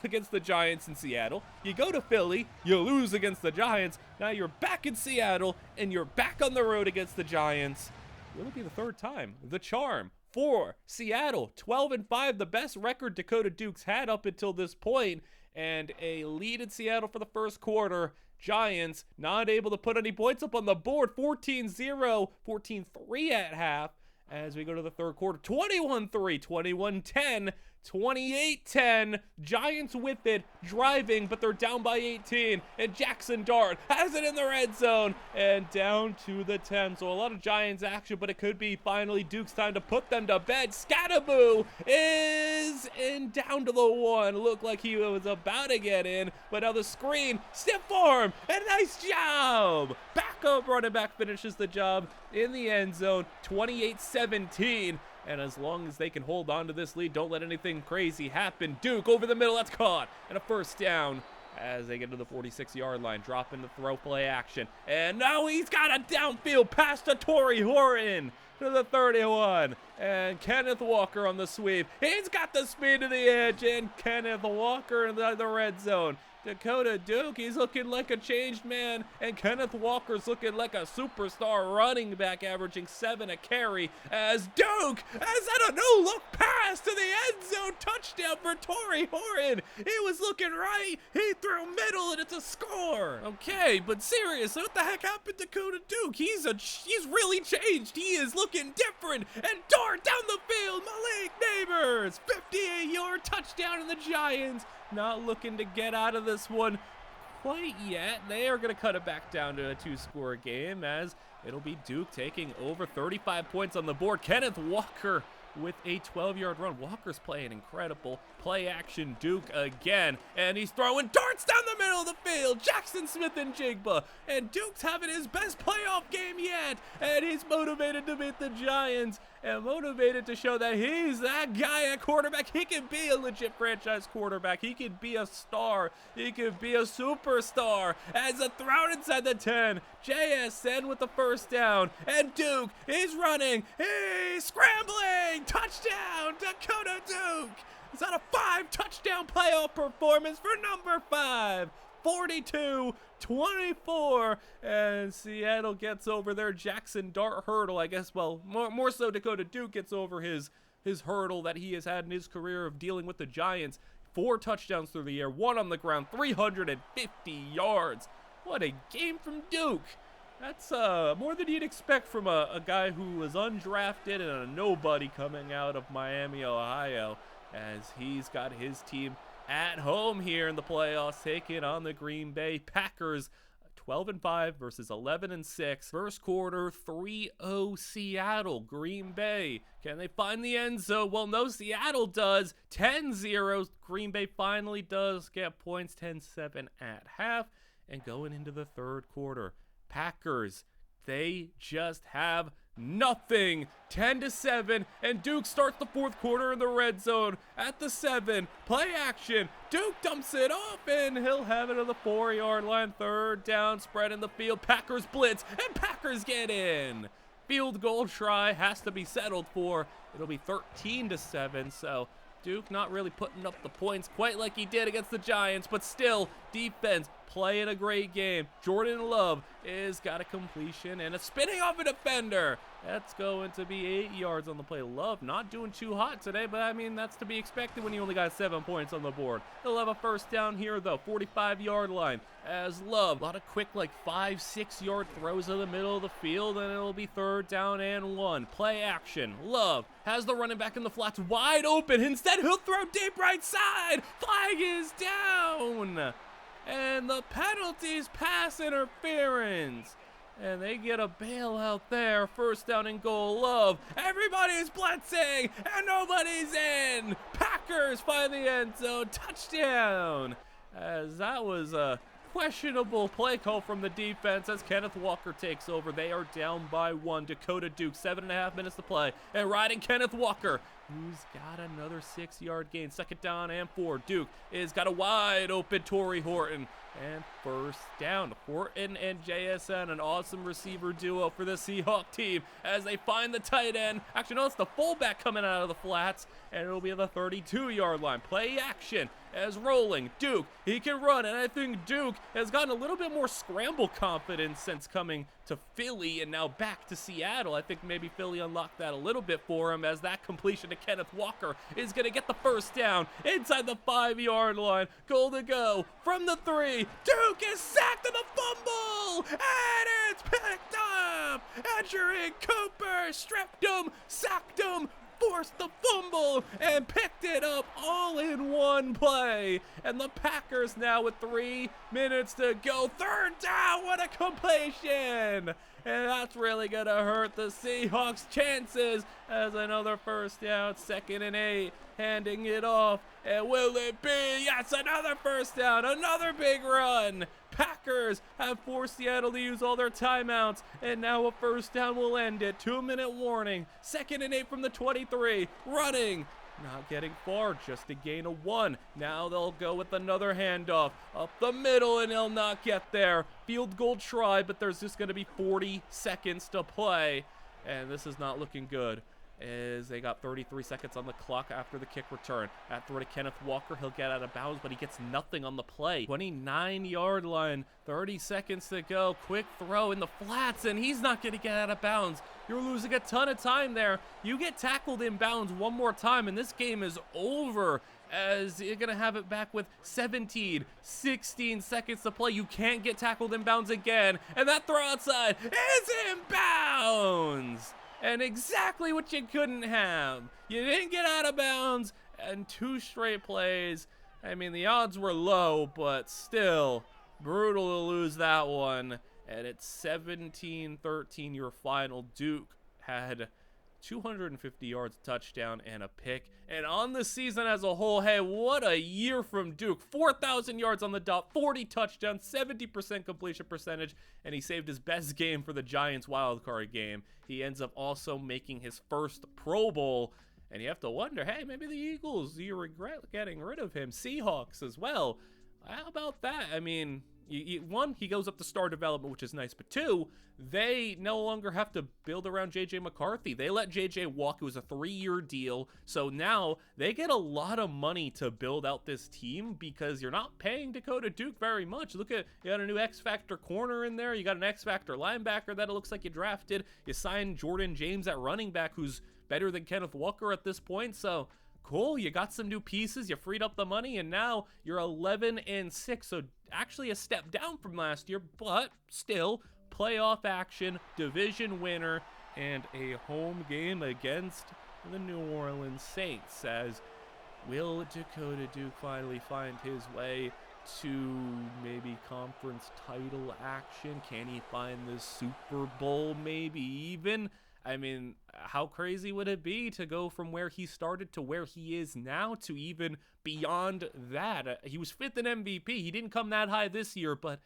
against the Giants in Seattle. You go to Philly, you lose against the Giants. Now you're back in Seattle, and you're back on the road against the Giants. Will it be the 3rd time? The charm for Seattle, 12-5, the best record Dakota Duke's had up until this point, and a lead in Seattle for the first quarter. Giants not able to put any points up on the board. 14-0, 14-3 at half as we go to the 3rd quarter. 21-3, 21-10, 28-10. Giants with it, driving, but they're down by 18. And Jackson Dart has it in the red zone and down to the 10. So a lot of Giants action, but it could be finally Duke's time to put them to bed. Scattaboo is in down to the 1. Looked like he was about to get in, but now the screen, stiff arm, and nice job. Backup running back finishes the job in the end zone, 28-17. And as long as they can hold on to this lead, don't let anything crazy happen. Duke over the middle, that's caught. And a 1st down as they get to the 46-yard line, drop into throw play action. And now he's got a downfield pass to Torrey Horton to the 31. And Kenneth Walker on the sweep. He's got the speed to the edge, and Kenneth Walker in the red zone. Dakota Duke, he's looking like a changed man, and Kenneth Walker's looking like a superstar running back, averaging 7 a carry, as Duke has had a no-look pass to the end zone, touchdown for Torrey Horton. He was looking right, he threw middle, and it's a score. Okay, but seriously, what the heck happened to Dakota Duke? He's really changed. He is looking different, and Dart down the field, Malik Neighbors, 58-yard touchdown in the Giants. Not looking to get out of this one quite yet. They are going to cut it back down to a 2-score game as it'll be Duke taking over 35 points on the board. Kenneth Walker with a 12-yard run. Walker's playing incredible. Play action Duke again, and he's throwing darts down the middle of the field. Jackson Smith and Jigba, and Duke's having his best playoff game yet, and he's motivated to beat the Giants and motivated to show that he's that guy at quarterback. He can be a legit franchise quarterback. He could be a star. He could be a superstar. As a throw inside the 10, JSN with the first down, and Duke is running. He's scrambling. Touchdown, Dakota Duke. Is that a 5-touchdown playoff performance for number 5? 42-24, and Seattle gets over their Jackson Dart hurdle, I guess. Well, more so Dakota Duke gets over his hurdle that he has had in his career of dealing with the Giants. 4 touchdowns through the air, 1 on the ground, 350 yards. What a game from Duke. That's more than you'd expect from a guy who was undrafted and a nobody coming out of Miami, Ohio, as he's got his team at home here in the playoffs, taking on the Green Bay Packers. 12-5 versus 11-6. First quarter, 3-0 Seattle. Green Bay, can they find the end zone? Well, no, Seattle does. 10-0. Green Bay finally does get points. 10-7 at half. And going into the third quarter, Packers, they just have nothing. 10-7, and Duke starts the fourth quarter in the red zone at the 7. Play action. Duke dumps it off, and he'll have it on the 4-yard line. Third down, spread in the field. Packers blitz, and Packers get in. Field goal try has to be settled for. It'll be 13-7, so Duke not really putting up the points quite like he did against the Giants, but still, defense playing a great game. Jordan Love is got a completion and a spinning off a defender. That's going to be 8 yards on the play. Love not doing too hot today, but I mean, that's to be expected when you only got 7 points on the board. He'll have a first down here, though, 45-yard line, as Love, a lot of quick, like 5-6 yard throws in the middle of the field, and it'll be third down and 1. Play action. Love has the running back in the flats wide open. Instead, he'll throw deep right side. Flag is down. And the penalty's pass interference. And they get a bailout there. First down and goal. Love. Everybody's blitzing, and nobody's in. Packers find the end zone. Touchdown. As that was a questionable play call from the defense as Kenneth Walker takes over. They are down by 1. Dakota Duke, 7.5 minutes to play. And riding Kenneth Walker, who's got another 6-yard gain. Second down and 4. Duke is got a wide open Torrey Horton. And first down. Horton and JSN, an awesome receiver duo for the Seahawk team as they find the tight end. Actually, no, it's the fullback coming out of the flats, and it'll be the 32-yard line. Play action as rolling. Duke, he can run, and I think Duke has gotten a little bit more scramble confidence since coming to Philly and now back to Seattle. I think maybe Philly unlocked that a little bit for him as that completion to Kenneth Walker is going to get the first down inside the 5-yard line. Goal to go from the 3. Duke is sacked in a fumble, and it's picked up. Edgerrin Cooper stripped him, sacked him, forced the fumble, and picked it up all in one play. And the Packers now with 3 minutes to go. Third down, what a completion. And that's really going to hurt the Seahawks' chances as another first down, 2nd and 8, handing it off. And will it be? Yes, another first down, another big run. Packers have forced Seattle to use all their timeouts, and now a first down will end it. 2-minute warning. 2nd and 8 from the 23. Running. Not getting far, just a gain of 1. Now they'll go with another handoff up the middle, and he'll not get there. Field goal try, but there's just going to be 40 seconds to play, and this is not looking good. As they got 33 seconds on the clock after the kick return. At throw to Kenneth Walker, he'll get out of bounds, but he gets nothing on the play. 29-yard line, 30 seconds to go. Quick throw in the flats, and he's not going to get out of bounds. You're losing a ton of time there. You get tackled in bounds one more time, and this game is over. As you're going to have it back with 17, 16 seconds to play. You can't get tackled in bounds again. And that throw outside is in bounds. And exactly what you couldn't have. You didn't get out of bounds, and 2 straight plays. I mean, the odds were low, but still brutal to lose that one. And it's 17-13 your final. Duke had 250 yards, touchdown, and a pick. And on the season as a whole, hey, what a year from Duke. 4,000 yards on the dot, 40 touchdowns, 70% completion percentage, and he saved his best game for the Giants wildcard game. He ends up also making his first Pro Bowl, and you have to wonder, hey, maybe the Eagles, do you regret getting rid of him? Seahawks as well. How about that? I mean, one, he goes up to star development, which is nice, but two, they no longer have to build around JJ McCarthy. They let JJ walk. It was a 3-year deal, so now they get a lot of money to build out this team because you're not paying Dakota Duke very much. Look at, you got a new X-Factor corner in there, you got an X-Factor linebacker that it looks like you drafted, you signed Jordan James at running back, who's better than Kenneth Walker at this point, so cool, you got some new pieces, you freed up the money, and now you're 11-6, so actually a step down from last year, but still playoff action, division winner, and a home game against the New Orleans Saints. As will Dakota Duke finally find his way to maybe conference title action? Can he find the Super Bowl maybe even? I mean, how crazy would it be to go from where he started to where he is now to even beyond that? He was 5th in MVP. He didn't come that high this year, but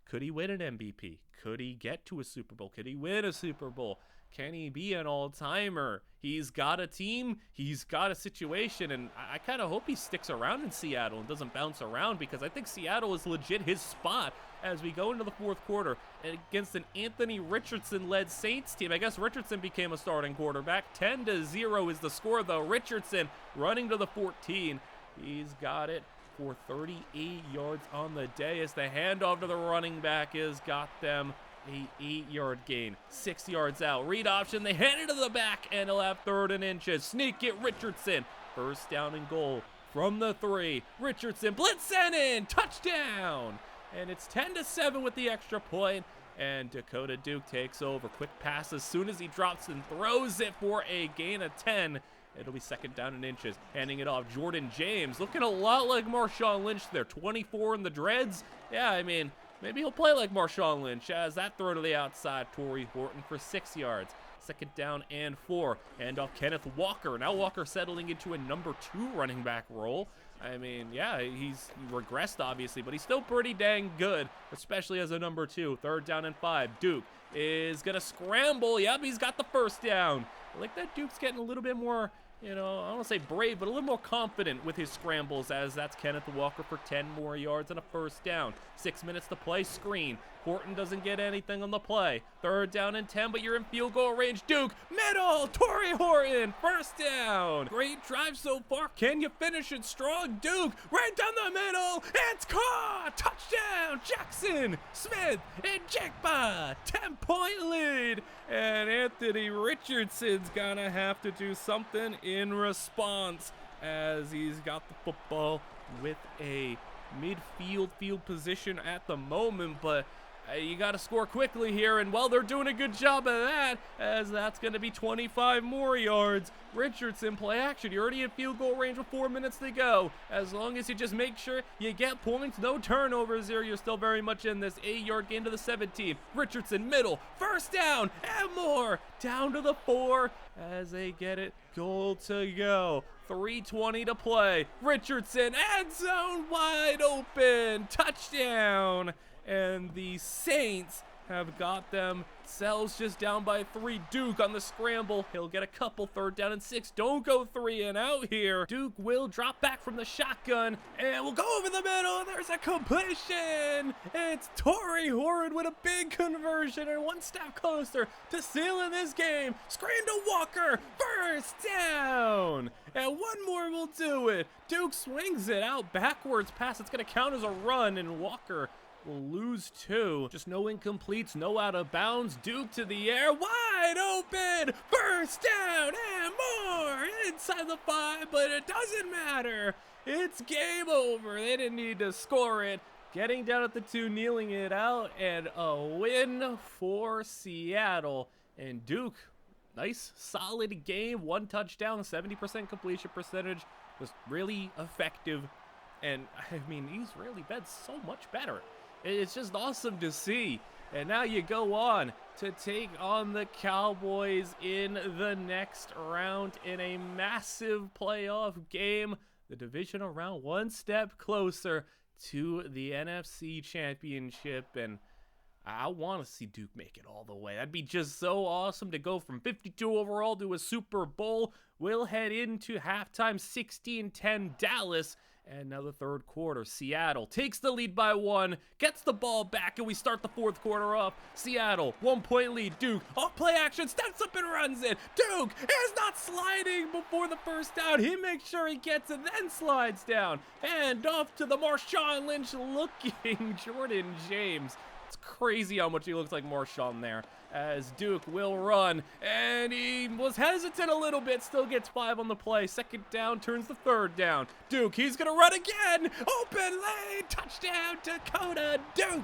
could he win an MVP? Could he get to a Super Bowl? Could he win a Super Bowl? Can he be an all-timer? He's got a team, he's got a situation, and I kind of hope he sticks around in Seattle and doesn't bounce around, because I think Seattle is legit his spot as we go into the fourth quarter against an Anthony Richardson-led Saints team. I guess Richardson became a starting quarterback. 10-0 is the score, though. Richardson running to the 14. He's got it for 38 yards on the day as the handoff to the running back has got them a 8-yard gain, 6 yards out. Read option, they hand it to the back, and he'll have 3rd and inches. Sneak it, Richardson. First down and goal from the 3. Richardson, blitz sent in, touchdown. And it's 10-7 with the extra point, and Dakota Duke takes over. Quick pass as soon as he drops and throws it for a gain of 10. It'll be 2nd down and inches. Handing it off, Jordan James, looking a lot like Marshawn Lynch there. 24 in the dreads. Yeah, I mean, maybe he'll play like Marshawn Lynch as that throw to the outside. Torrey Horton for 6 yards. 2nd down and 4. Hand off Kenneth Walker. Now Walker settling into a number 2 running back role. I mean, yeah, he's regressed obviously, but he's still pretty dang good, especially as a number 2. 3rd down and 5. Duke is going to scramble. Yep, he's got the first down. I like that Duke's getting a little bit more, you know, I don't want to say brave, but a little more confident with his scrambles, as that's Kenneth Walker for 10 more yards and a first down. 6 minutes to play, screen. Horton doesn't get anything on the play. 3rd down and 10, but you're in field goal range. Duke, middle, Torrey Horton, first down. Great drive so far. Can you finish it strong? Duke, right down the middle. It's caught. Touchdown, Jackson Smith and Jigba. 10-point lead. And Anthony Richardson's gonna have to do something in response, as he's got the football with a midfield field position at the moment, but you got to score quickly here, and well, they're doing a good job of that, as that's going to be 25 more yards. Richardson, play action. You're already in field goal range with 4 minutes to go. As long as you just make sure you get points, no turnovers here, you're still very much in this. 8-yard gain to the 17. Richardson, middle, first down, and more. Down to the 4 as they get it. Goal to go. 3:20 to play. Richardson, end zone, wide open. Touchdown. And the Saints have got themselves just down by 3. Duke on the scramble. He'll get a couple. 3rd down and 6. Don't go 3 and out here. Duke will drop back from the shotgun, and we'll go over the middle. There's a completion. It's Torrey Horton with a big conversion and 1 step closer to sealing this game. Screen to Walker. First down. And 1 more will do it. Duke swings it out backwards pass. It's going to count as a run, and Walker will lose 2. Just no incompletes, no out of bounds. Duke to the air, wide open. First down and more. Inside the 5, but it doesn't matter. It's game over. They didn't need to score it. Getting down at the 2, kneeling it out, and a win for Seattle. And Duke, nice, solid game. 1 touchdown, 70% completion percentage. Was really effective. And, I mean, he's really been so much better. It's just awesome to see. And now you go on to take on the Cowboys in the next round in a massive playoff game. The divisional round one step closer to the NFC Championship, and I want to see Duke make it all the way. That'd be just so awesome to go from 52 overall to a Super Bowl. We'll head into halftime 16-10 Dallas. And now the third quarter, Seattle takes the lead by 1, gets the ball back, and we start the fourth quarter off. Seattle, 1-point lead. Duke, off play action, steps up and runs it. Duke is not sliding before the first down. He makes sure he gets it, then slides down. And off to the Marshawn Lynch-looking Jordan James. It's crazy how much he looks like Marshawn there, as Duke will run, and he was hesitant a little bit, still gets 5 on the play. Second down turns to third down. Duke, he's gonna run again. Open lane, touchdown Dakota. Duke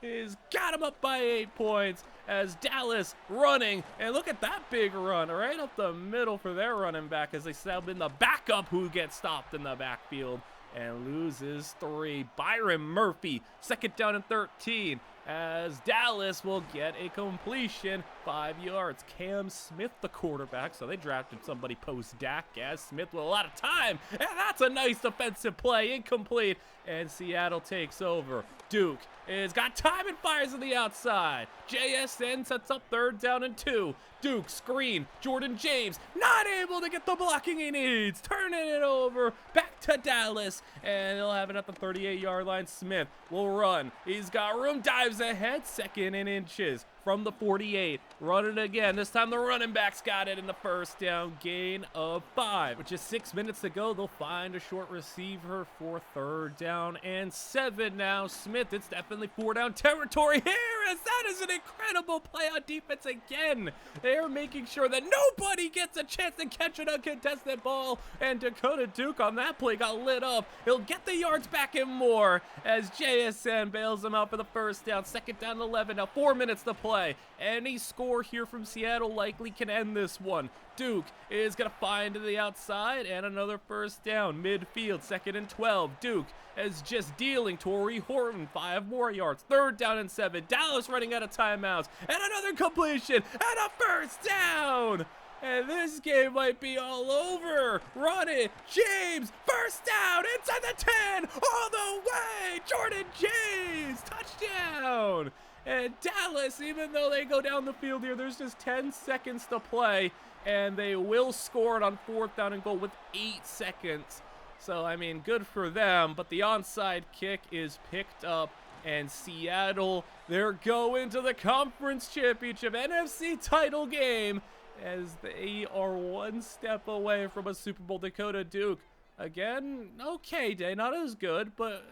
is got him up by 8 points as Dallas running, and look at that big run right up the middle for their running back as they sub in the backup who gets stopped in the backfield and loses 3. Byron Murphy, second down and 13. As Dallas will get a completion, 5 yards. Cam Smith, the quarterback, so they drafted somebody post-Dak as Smith with a lot of time, and that's a nice defensive play, incomplete, and Seattle takes over. Duke has got time and fires on the outside. JSN sets up third down and 2. Duke screen, Jordan James not able to get the blocking he needs, turning it over back to Dallas, and they'll have it at the 38-yard line. Smith will run, he's got room, dives ahead, second and inches from the 48, run it again. This time the running back's got it in the first down, gain of 5. With just 6 minutes to go, they'll find a short receiver for third down and 7 now. Smith, it's definitely 4-down territory here, as that is an incredible play on defense again. They're making sure that nobody gets a chance to catch an uncontested ball, and Dakota Duke on that play got lit up. He'll get the yards back and more as JSN bails him out for the first down. Second down 11, now 4 minutes to play. Any score here from Seattle likely can end this one. Duke is going to find to the outside and another first down. Midfield, second and 12. Duke is just dealing Torrey Horton 5 more yards. Third down and 7. Dallas running out of timeouts. And another completion and a first down. And this game might be all over. Run it. James, first down inside the 10. All the way. Jordan James, touchdown. And Dallas, even though they go down the field here, there's just 10 seconds to play, and they will score it on fourth down and goal with 8 seconds. So, I mean, good for them, but the onside kick is picked up, and Seattle, they're going to the conference championship NFC title game as they are 1 step away from a Super Bowl. Dakota Duke, again, okay day, not as good, but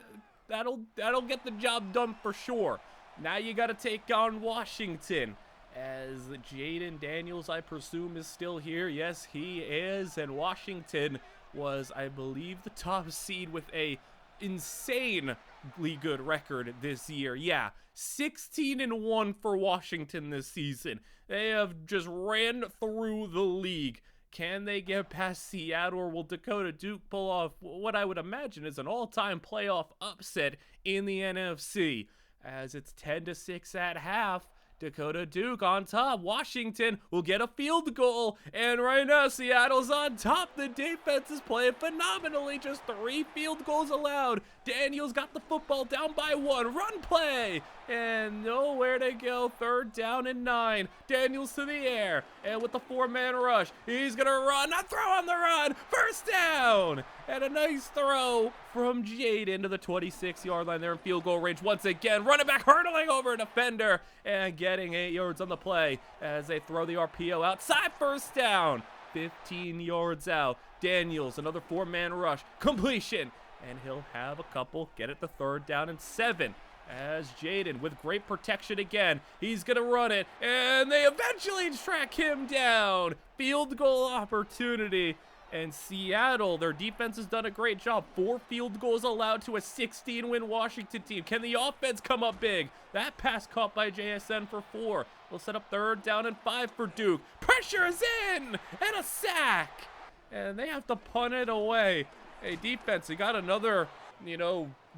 that'll get the job done for sure. Now you got to take on Washington, as Jaden Daniels, I presume, is still here. Yes, he is, and Washington was, I believe, the top seed with a insanely good record this year. Yeah, 16-1 for Washington this season. They have just ran through the league. Can they get past Seattle, or will Dakota Duke pull off what I would imagine is an all-time playoff upset in the NFC? As it's 10-6 at half, Dakota Duke on top. Washington will get a field goal, and right now Seattle's on top. The defense is playing phenomenally. Just 3 field goals allowed. Daniels got the football down by 1. Run play, and nowhere to go. Third down and 9. Daniels to the air, and with the 4-man rush, he's gonna run. A throw on the run. First down, and a nice throw from Jaden to the 26-yard line. They're in field goal range once again. Running back hurdling over a defender and getting 8 yards on the play as they throw the RPO outside. First down, 15 yards out. Daniels, another 4-man rush. Completion, and he'll have a couple. Get it to third down and 7. As Jaden, with great protection again, he's going to run it, and they eventually track him down. Field goal opportunity. And Seattle, their defense has done a great job. 4 field goals allowed to a 16-win Washington team. Can the offense come up big? That pass caught by JSN for 4. They'll set up third down and 5 for Duke. Pressure is in, and a sack. And they have to punt it away. Hey, defense, they got another,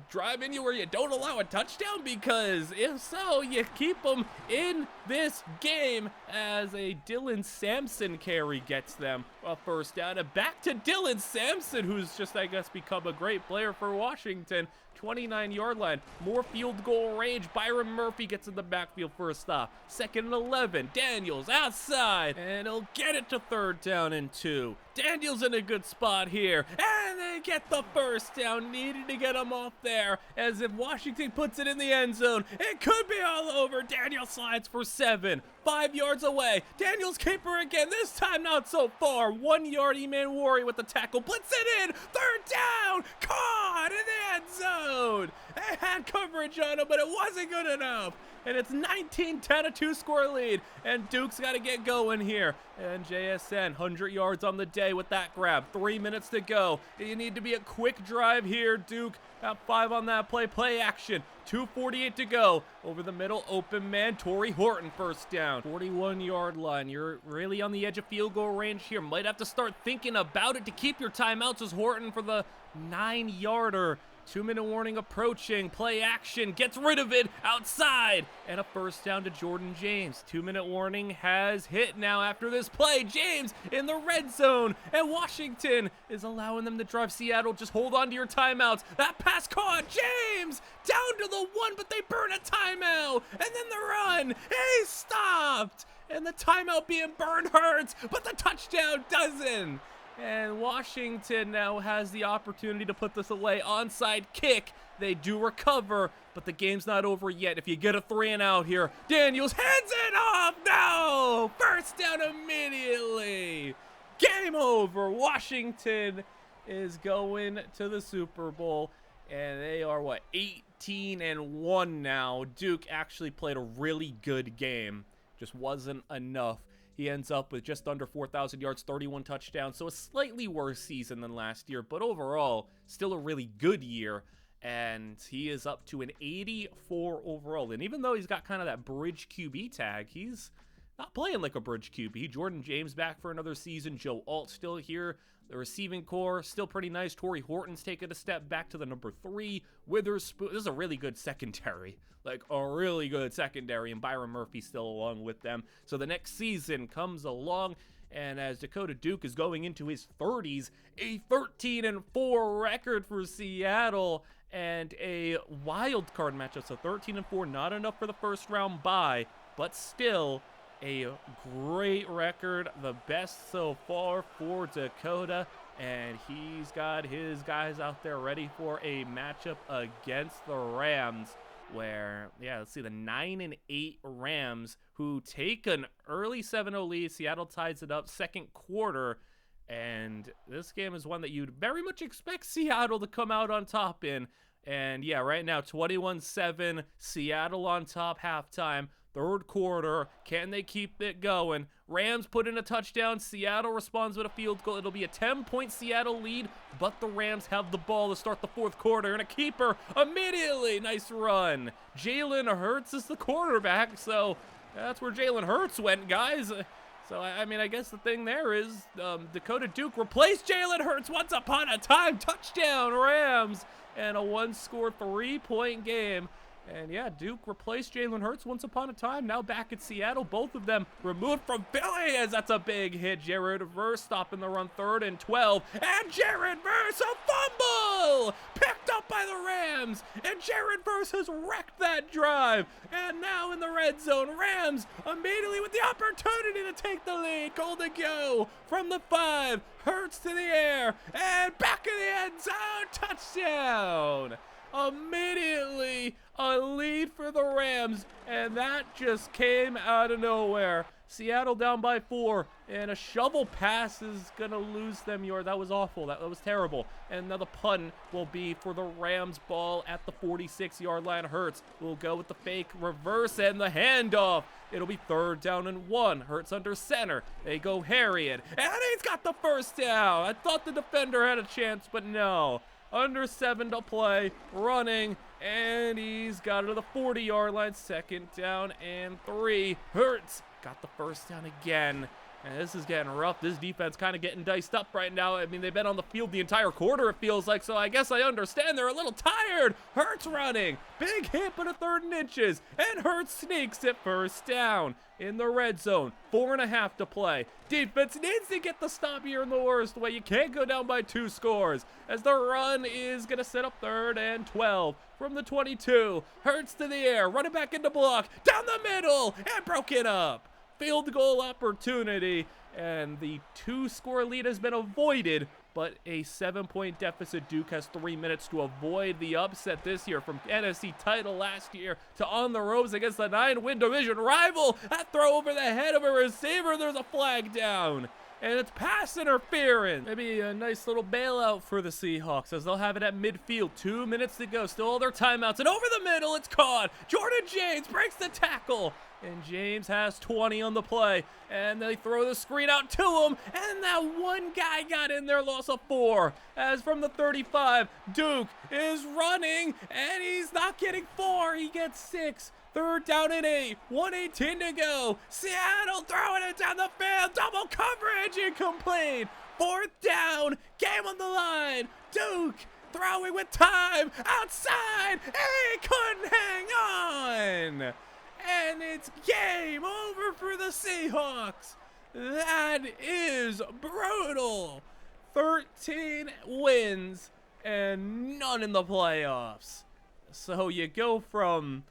drive in you where you don't allow a touchdown? Because if so, you keep them in this game as a Dylan Sampson carry gets them a first down. And back to Dylan Sampson, who's just, I guess, become a great player for Washington. 29-yard line, more field goal range. Byron Murphy gets in the backfield for a stop. 2nd and 11, Daniels outside, and he'll get it to 3rd down and 2. Daniels in a good spot here, and they get the first down. Needed to get him off there, as if Washington puts it in the end zone, it could be all over. Daniels slides for 7, 5 yards away. Daniels keeper again, this time not so far. 1 yard, E-Man Warrior with the tackle, blitz it in, 3rd down, caught in the end zone. They had coverage on him, but it wasn't good enough. And it's 19-10, a 2-score lead. And Duke's got to get going here. And JSN, 100 yards on the day with that grab. 3 minutes to go. You need to be a quick drive here, Duke. Got 5 on that play. Play action. 2:48 to go. Over the middle, open man. Torrey Horton, first down. 41-yard line. You're really on the edge of field goal range here. Might have to start thinking about it to keep your timeouts as Horton for the 9-yarder. 2-minute warning approaching. Play action. Gets rid of it. Outside. And a first down to Jordan James. 2-minute warning has hit now after this play. James in the red zone. And Washington is allowing them to drive. Seattle, just hold on to your timeouts. That pass caught. James down to the 1, but they burn a timeout. And then the run. He stopped. And the timeout being burned hurts, but the touchdown doesn't. And Washington now has the opportunity to put this away. Onside kick. They do recover, but the game's not over yet. If you get a 3 and out here, Daniels heads it off. No! First down immediately. Game over. Washington is going to the Super Bowl, and they are, 18-1 now. Duke actually played a really good game. Just wasn't enough. He ends up with just under 4,000 yards, 31 touchdowns, so a slightly worse season than last year, but overall, still a really good year, and he is up to an 84 overall, and even though he's got kind of that bridge QB tag, he's not playing like a bridge QB. Jordan James back for another season, Joe Alt still here, the receiving core still pretty nice. Torrey Horton's taken a step back to the number 3. Witherspoon, this is a really good secondary. Like a really good secondary, and Byron Murphy still along with them. So the next season comes along, and as Dakota Duke is going into his 30s, a 13-4 record for Seattle, and a wild card matchup. So 13-4, not enough for the first round bye, but still a great record, the best so far for Dakota, and he's got his guys out there ready for a matchup against the Rams, where, let's see, the 9-8 Rams, who take an early 7-0 lead. Seattle ties it up 2nd quarter, and this game is one that you'd very much expect Seattle to come out on top in. And right now, 21-7, Seattle on top halftime. 3rd quarter, can they keep it going? Rams put in a touchdown. Seattle responds with a field goal. It'll be a 10-point Seattle lead, but the Rams have the ball to start the 4th quarter, and a keeper immediately. Nice run. Jalen Hurts is the quarterback, so that's where Jalen Hurts went, guys. So, I mean, I guess the thing there is Dakota Duke replaced Jalen Hurts once upon a time. Touchdown, Rams, and a 1-score 3-point game. And Duke replaced Jalen Hurts once upon a time. Now back at Seattle. Both of them removed from Philly, as that's a big hit. Jared Verse stopping the run, 3rd and 12. And Jared Verse, a fumble! Picked up by the Rams. And Jared Verse has wrecked that drive. And now in the red zone, Rams immediately with the opportunity to take the lead. Goal to go from the 5. Hurts to the air. And back in the end zone. Touchdown! Immediately a lead for the Rams, and that just came out of nowhere. Seattle down by 4, and a shovel pass is gonna lose them yards. That was awful. That was terrible. And now the punt will be for the Rams. Ball at the 46-yard line. Hurts will go with the fake reverse and the handoff. It'll be 3rd down and 1. Hurts under center. They go Harriet, and he's got the first down. I thought the defender had a chance, but no. Under 7 to play, running, and he's got it to the 40-yard line. 2nd down and 3. Hurts got the first down again, And this is getting rough. This defense kind of getting diced up right now. I mean, they've been on the field the entire quarter, it feels like, so I guess I understand. They're a little tired. Hurts running. Big hit, but a 3rd and inches. And Hurts sneaks it first down in the red zone. 4.5 to play. Defense needs to get the stop here in the worst way. You can't go down by 2 scores, as the run is going to set up 3rd and 12 from the 22. Hurts to the air, running back into block, down the middle, and broken up. Field goal opportunity, and the 2-score lead has been avoided, but a 7-point deficit. Duke has 3 minutes to avoid the upset this year, from NFC title last year to on the ropes against the 9-win division rival. That throw over the head of a receiver, there's a flag down, and it's pass interference. Maybe a nice little bailout for the Seahawks, as they'll have it at midfield. 2 minutes to go, still all their timeouts, and over the middle, it's caught. Jordan James breaks the tackle, and James has 20 on the play, and they throw the screen out to him, and that one guy got in there, loss of 4, as from the 35, Duke is running, and he's not getting 4, he gets 6. 3rd down and 8, 1:18 to go. Seattle throwing it down the field, double coverage, incomplete. 4th down, game on the line. Duke throwing with time, outside, he couldn't hang on. And it's game over for the Seahawks. That is brutal. 13 wins and none in the playoffs. So you go from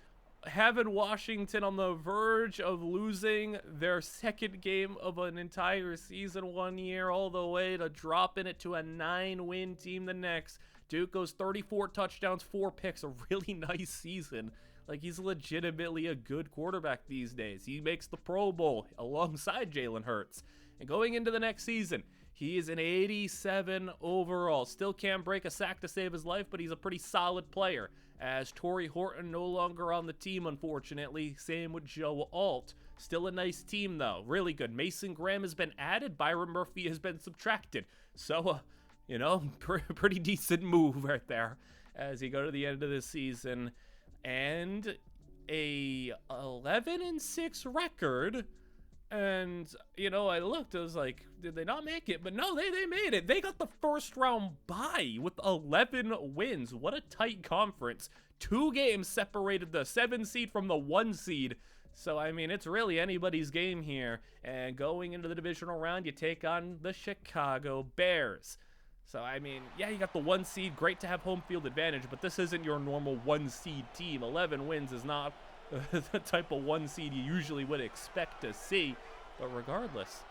having Washington on the verge of losing their 2nd game of an entire season one year, all the way to dropping it to a 9-win team the next. Duke goes 34 touchdowns, 4 picks, a really nice season. Like, he's legitimately a good quarterback these days. He makes the Pro Bowl alongside Jalen Hurts. And going into the next season, he is an 87 overall. Still can't break a sack to save his life, but he's a pretty solid player. As Torrey Horton no longer on the team, unfortunately. Same with Joe Alt. Still a nice team, though. Really good. Mason Graham has been added. Byron Murphy has been subtracted. So, you know, pretty decent move right there as you go to the end of the season. And a 11-6 record. And, you know, I looked, I was like, did they not make it? But no, they made it. They got the 1st round bye with 11 wins. What a tight conference. 2 games separated the 7 seed from the 1 seed. So, I mean, it's really anybody's game here. And going into the divisional round, you take on the Chicago Bears. So, I mean, yeah, you got the 1 seed. Great to have home field advantage, but this isn't your normal 1 seed team. 11 wins is not the type of 1 seed you usually would expect to see. But regardless,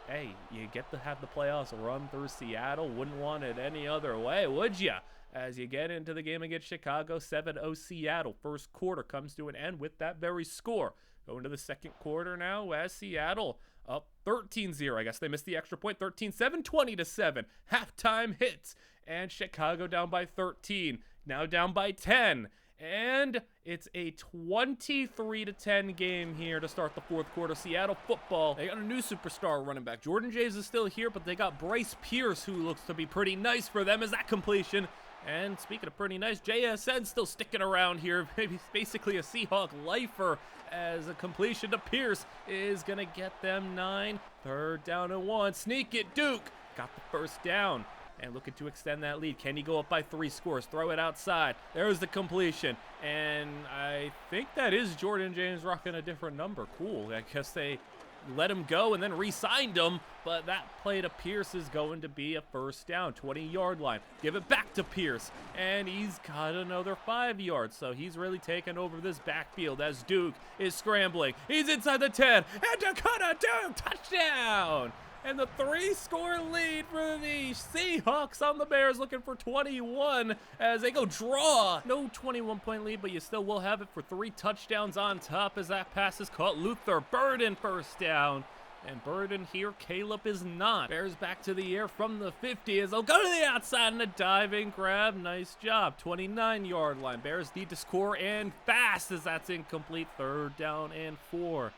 hey, you get to have the playoffs run through Seattle. Wouldn't want it any other way, would ya? As you get into the game against Chicago, 7-0 Seattle. 1st quarter comes to an end with that very score. Going to the 2nd quarter now as Seattle up 13-0. I guess they missed the extra point. 13-7, 20-7. Halftime hits. And Chicago down by 13. Now down by 10. And it's a 23-10 game here to start the 4th quarter. Seattle football. They got a new superstar running back. Jordan James is still here, but they got Bryce Pierce, who looks to be pretty nice for them. Is that completion? And speaking of pretty nice, JSN still sticking around here. Maybe basically a Seahawk lifer, as a completion to Pierce is going to get them 9. 3rd down and 1. Sneak it, Duke. Got the 1st down. And looking to extend that lead. Can he go up by 3 scores? Throw it outside. There's the completion. And I think that is Jordan James rocking a different number. Cool. I guess they let him go and then re-signed him. But that play to Pierce is going to be a 1st down. 20-yard line. Give it back to Pierce. And he's got another 5 yards. So he's really taken over this backfield as Duke is scrambling. He's inside the 10. And Dakota Duke. Touchdown. And the 3-score lead for the Seahawks on the Bears, looking for 21 as they go draw. No 21-point lead, but you still will have it for 3 touchdowns on top as that pass is caught. Luther Burden 1st down. And Burden here, Caleb is not. Bears back to the air from the 50 as they'll go to the outside and a diving grab. Nice job. 29-yard line. Bears need to score and fast as that's incomplete. 3rd down and 4.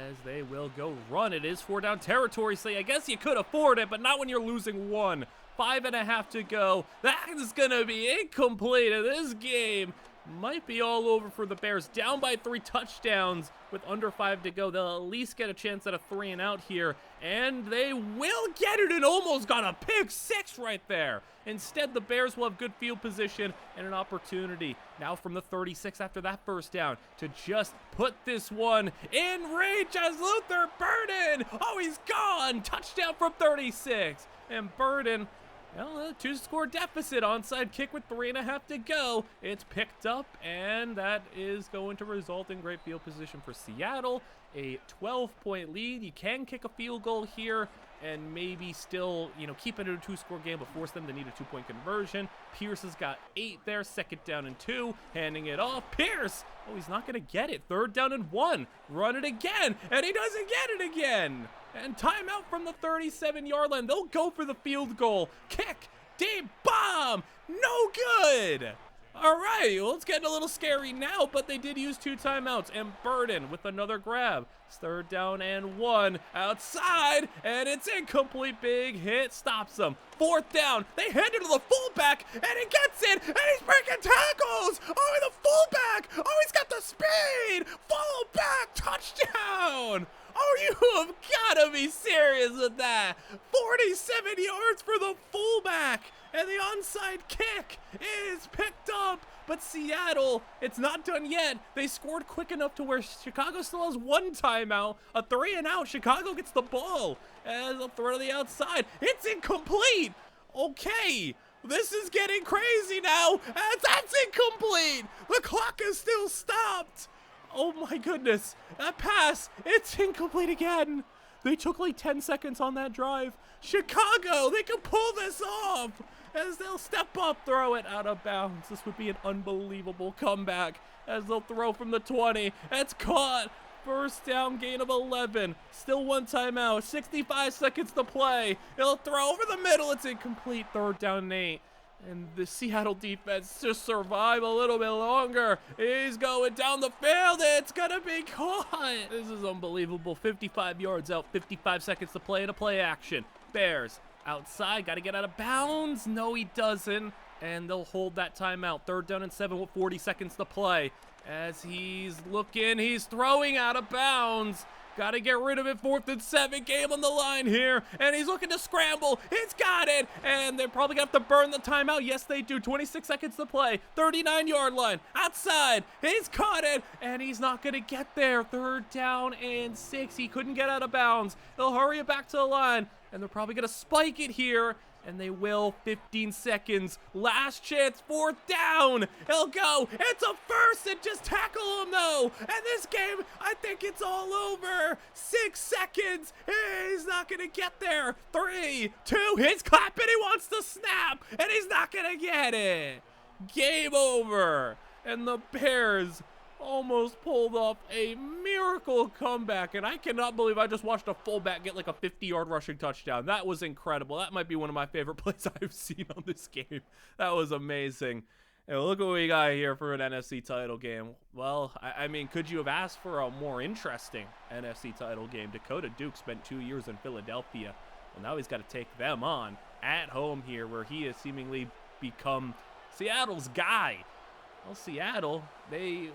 As they will go run. It is 4-down territory, so I guess you could afford it, but not when you're losing 1. 5.5 to go. That is going to be incomplete in this game. might be all over for the Bears. Down by 3 touchdowns with under 5 to go. They'll at least get a chance at a 3 and out here, and they will get it, and almost got a pick 6 right there. Instead, the Bears will have good field position and an opportunity now from the 36 after that first down to just put this one in reach as Luther Burden. Oh, he's gone. Touchdown from 36. And Burden, well, a 2-score deficit, onside kick with 3.5 to go. It's picked up, and that is going to result in great field position for Seattle. A 12-point lead. You can kick a field goal here and maybe still, keep it in a 2-score game, but force them to need a 2-point conversion. Pierce has got 8 there, 2nd down and 2, handing it off. Pierce, oh, he's not going to get it. 3rd down and 1, run it again, and he doesn't get it again. And timeout from the 37-yard line. They'll go for the field goal. Kick, deep, bomb, no good. All right, well, it's getting a little scary now, but they did use 2 timeouts, and Burden with another grab. It's 3rd down and 1, outside, and it's incomplete. Big hit, stops them. 4th down, they hand it to the fullback, and he gets it, and he's breaking tackles. Oh, the fullback, oh, he's got the speed. Fullback, touchdown. Oh, you have got to be serious with that. 47 yards for the fullback. And the onside kick is picked up. But Seattle, it's not done yet. They scored quick enough to where Chicago still has 1 timeout. A 3 and out. Chicago gets the ball as a throw to the outside. It's incomplete. Okay. This is getting crazy now. That's incomplete. The clock is still stopped. Oh my goodness, that pass, it's incomplete again. They took like 10 seconds on that drive. Chicago, they can pull this off as they'll step up, throw it out of bounds. This would be an unbelievable comeback as they'll throw from the 20. It's caught. 1st down, gain of 11. Still 1 timeout, 65 seconds to play. He'll throw over the middle, it's incomplete. 3rd down and 8. And the Seattle defense just survive a little bit longer. He's going down the field. It's going to be caught. This is unbelievable. 55 yards out, 55 seconds to play in a play action. Bears outside, got to get out of bounds. No, he doesn't. And they'll hold that timeout. 3rd down and 7 with 40 seconds to play. As he's looking, he's throwing out of bounds. Got to get rid of it. 4th and 7, game on the line here. And he's looking to scramble. He's got it. And they're probably going to have to burn the timeout. Yes, they do. 26 seconds to play. 39-yard line. Outside. He's caught it. And he's not going to get there. 3rd down and 6. He couldn't get out of bounds. They'll hurry it back to the line. And they're probably going to spike it here. And they will. 15 seconds. Last chance. 4th down. He'll go. It's a first, and just tackle him though. And this game, I think it's all over. 6 seconds. He's not going to get there. 3, 2. He's clapping. He wants to snap. And he's not going to get it. Game over. And the Bears almost pulled off a miracle comeback, and I cannot believe I just watched a fullback get like a 50-yard rushing touchdown. That was incredible. That might be one of my favorite plays I've seen on this game. That was amazing. And look what we got here for an NFC title game. Well, I mean, could you have asked for a more interesting NFC title game? Dakota Duke spent 2 years in Philadelphia. Well, now he's got to take them on at home here, where he has seemingly become Seattle's guy. Well, Seattle, they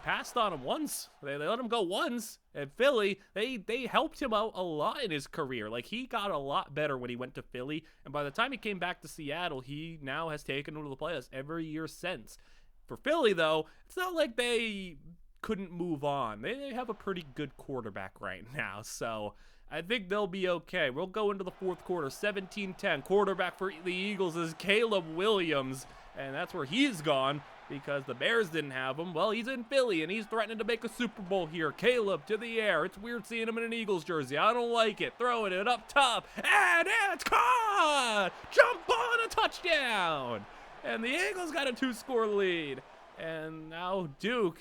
passed on him once. They let him go once. And Philly, they helped him out a lot in his career. Like, he got a lot better when he went to Philly. And by the time he came back to Seattle, he now has taken him to the playoffs every year since. For Philly, though, it's not like they couldn't move on. They have a pretty good quarterback right now. So I think they'll be okay. We'll go into the 4th quarter, 17-10. Quarterback for the Eagles is Caleb Williams. And that's where he's gone because the Bears didn't have him. Well, he's in Philly, and he's threatening to make a Super Bowl here. Caleb to the air. It's weird seeing him in an Eagles jersey. I don't like it. Throwing it up top, and it's caught! Jump on a touchdown! And the Eagles got a 2-score lead. And now Duke,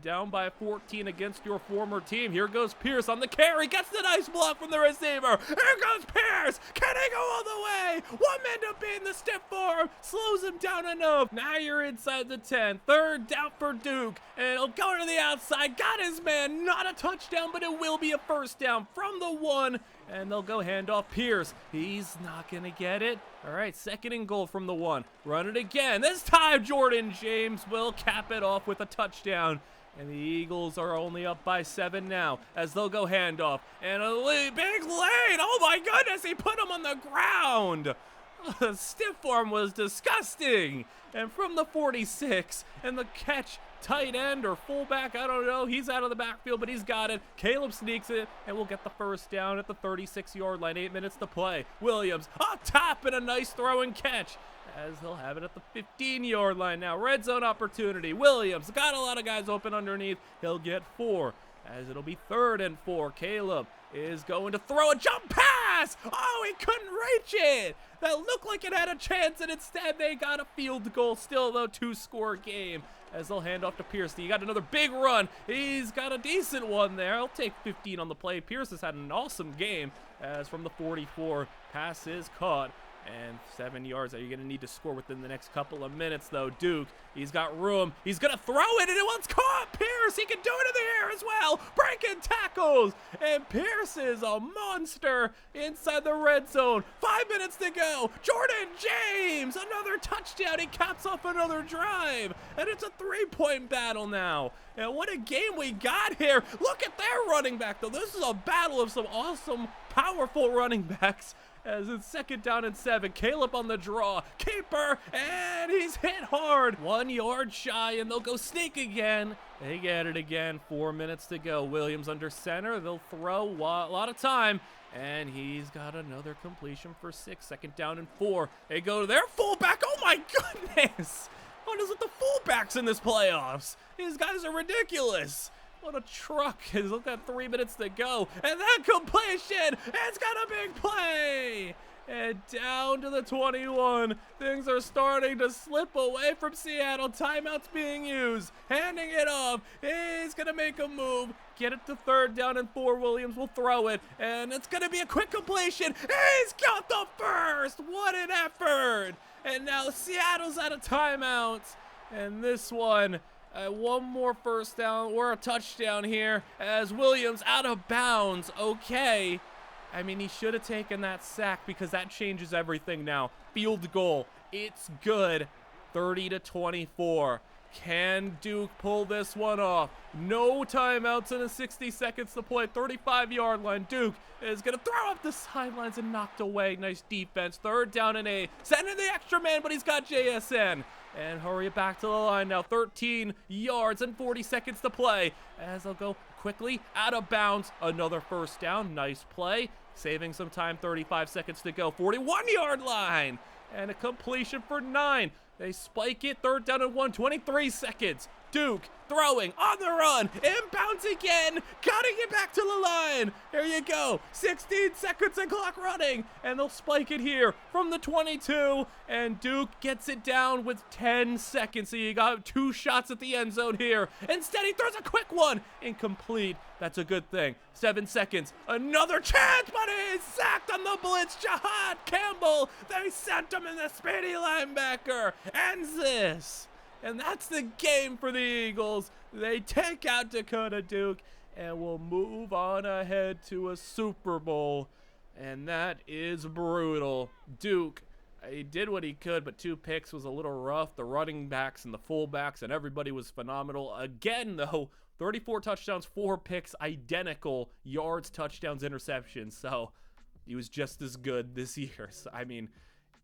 down by 14 against your former team. Here goes Pierce on the carry. Gets the nice block from the receiver. Here goes Pierce. Can he go all the way? One man to beat in the stiff arm. Slows him down enough. Now you're inside the 10. Third down for Duke. And he'll go to the outside. Got his man. Not a touchdown, but it will be a first down from the 1. And they'll go handoff Pierce. He's not going to get it. All right, 2nd and goal from the 1. Run it again. This time, Jordan James will cap it off with a touchdown. And the Eagles are only up by 7 now as they'll go handoff. And a big lane. Oh, my goodness. He put him on the ground. The stiff arm was disgusting. And from the 46, and the catch, tight end or fullback, I don't know. He's out of the backfield, but he's got it. Caleb sneaks it, and we'll get the first down at the 36-yard line. 8 minutes to play. Williams up top, and a nice throw and catch, as they'll have it at the 15-yard line now. Red zone opportunity. Williams got a lot of guys open underneath. He'll get 4, as it'll be 3rd and 4. Caleb is going to throw a jump pass. Oh, he couldn't reach it. That looked like it had a chance, and instead they got a field goal. Still, though, 2-score game, as they'll hand off to Pierce. He got another big run. He's got a decent one there. I'll take 15 on the play. Pierce has had an awesome game, as from the 44, pass is caught. And 7 yards. Are you going to need to score within the next couple of minutes, though? Duke, he's got room. He's going to throw it, and it was caught. Pierce, he can do it in the air as well. Breaking tackles. And Pierce is a monster inside the red zone. 5 minutes to go. Jordan James, another touchdown. He caps off another drive. And it's a 3-point battle now. And what a game we got here. Look at their running back, though. This is a battle of some awesome, powerful running backs. As it's 2nd down and 7. Caleb on the draw. Keeper, and he's hit hard. 1 yard shy, and they'll go sneak again. They get it again. 4 minutes to go. Williams under center. They'll throw a lot of time. And he's got another completion for 6. 2nd down and 4. They go to their fullback. Oh, my goodness. What is with the fullbacks in this playoffs? These guys are ridiculous. What a truck. He's looked at 3 minutes to go. And that completion, it's got a big play. And down to the 21. Things are starting to slip away from Seattle. Timeout's being used. Handing it off. He's going to make a move. Get it to 3rd down and 4. Williams will throw it. And it's going to be a quick completion. He's got the first. What an effort. And now Seattle's out of timeouts. And this one... one more first down or a touchdown here as Williams out of bounds. Okay. I mean, he should have taken that sack because that changes everything now. Field goal. It's good. 30-24. Can Duke pull this one off? No timeouts and 60 seconds to play. 35-yard line. Duke is going to throw up the sidelines and knocked away. Nice defense. 3rd down and 8. Sending the extra man, but he's got JSN. And hurry it back to the line now. 13 yards and 40 seconds to play. As they'll go quickly out of bounds. Another first down. Nice play. Saving some time. 35 seconds to go. 41-yard line. And a completion for 9. They spike it. 3rd down and 1. 23 seconds. Duke throwing on the run. Inbounds again. Cutting it back to the line. Here you go. 16 seconds and clock running. And they'll spike it here from the 22. And Duke gets it down with 10 seconds. So you got 2 shots at the end zone here. Instead, he throws a quick one. Incomplete. That's a good thing. 7 seconds. Another chance, but he's sacked on the blitz. Jahad Campbell. They sent him in the speedy linebacker. Ends this. And that's the game for the Eagles. They take out Dakota Duke and will move on ahead to a Super Bowl. And that is brutal. Duke, he did what he could, but 2 picks was a little rough. The running backs and the fullbacks and everybody was phenomenal. Again, though, 34 touchdowns, 4 picks, identical yards, touchdowns, interceptions. So he was just as good this year. So, I mean,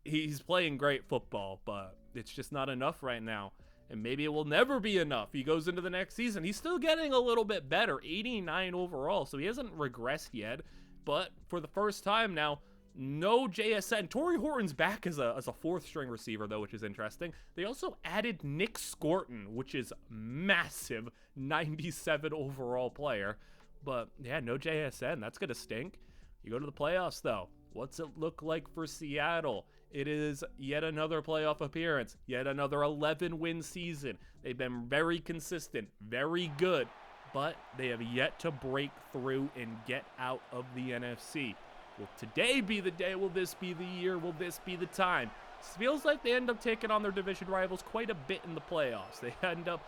he's playing great football, but it's just not enough right now. And maybe it will never be enough. He goes into the next season. He's still getting a little bit better. 89 overall, so he hasn't regressed yet. But for the first time now, no JSN. Torrey Horton's back as a 4th-string receiver, though, which is interesting. They also added Nick Scorton, which is massive. 97 overall player. But, yeah, no JSN. That's going to stink. You go to the playoffs, though. What's it look like for Seattle? It is yet another playoff appearance, yet another 11-win season. They've been very consistent, very good, but they have yet to break through and get out of the NFC. Will today be the day? Will this be the year? Will this be the time? It feels like they end up taking on their division rivals quite a bit in the playoffs. They end up,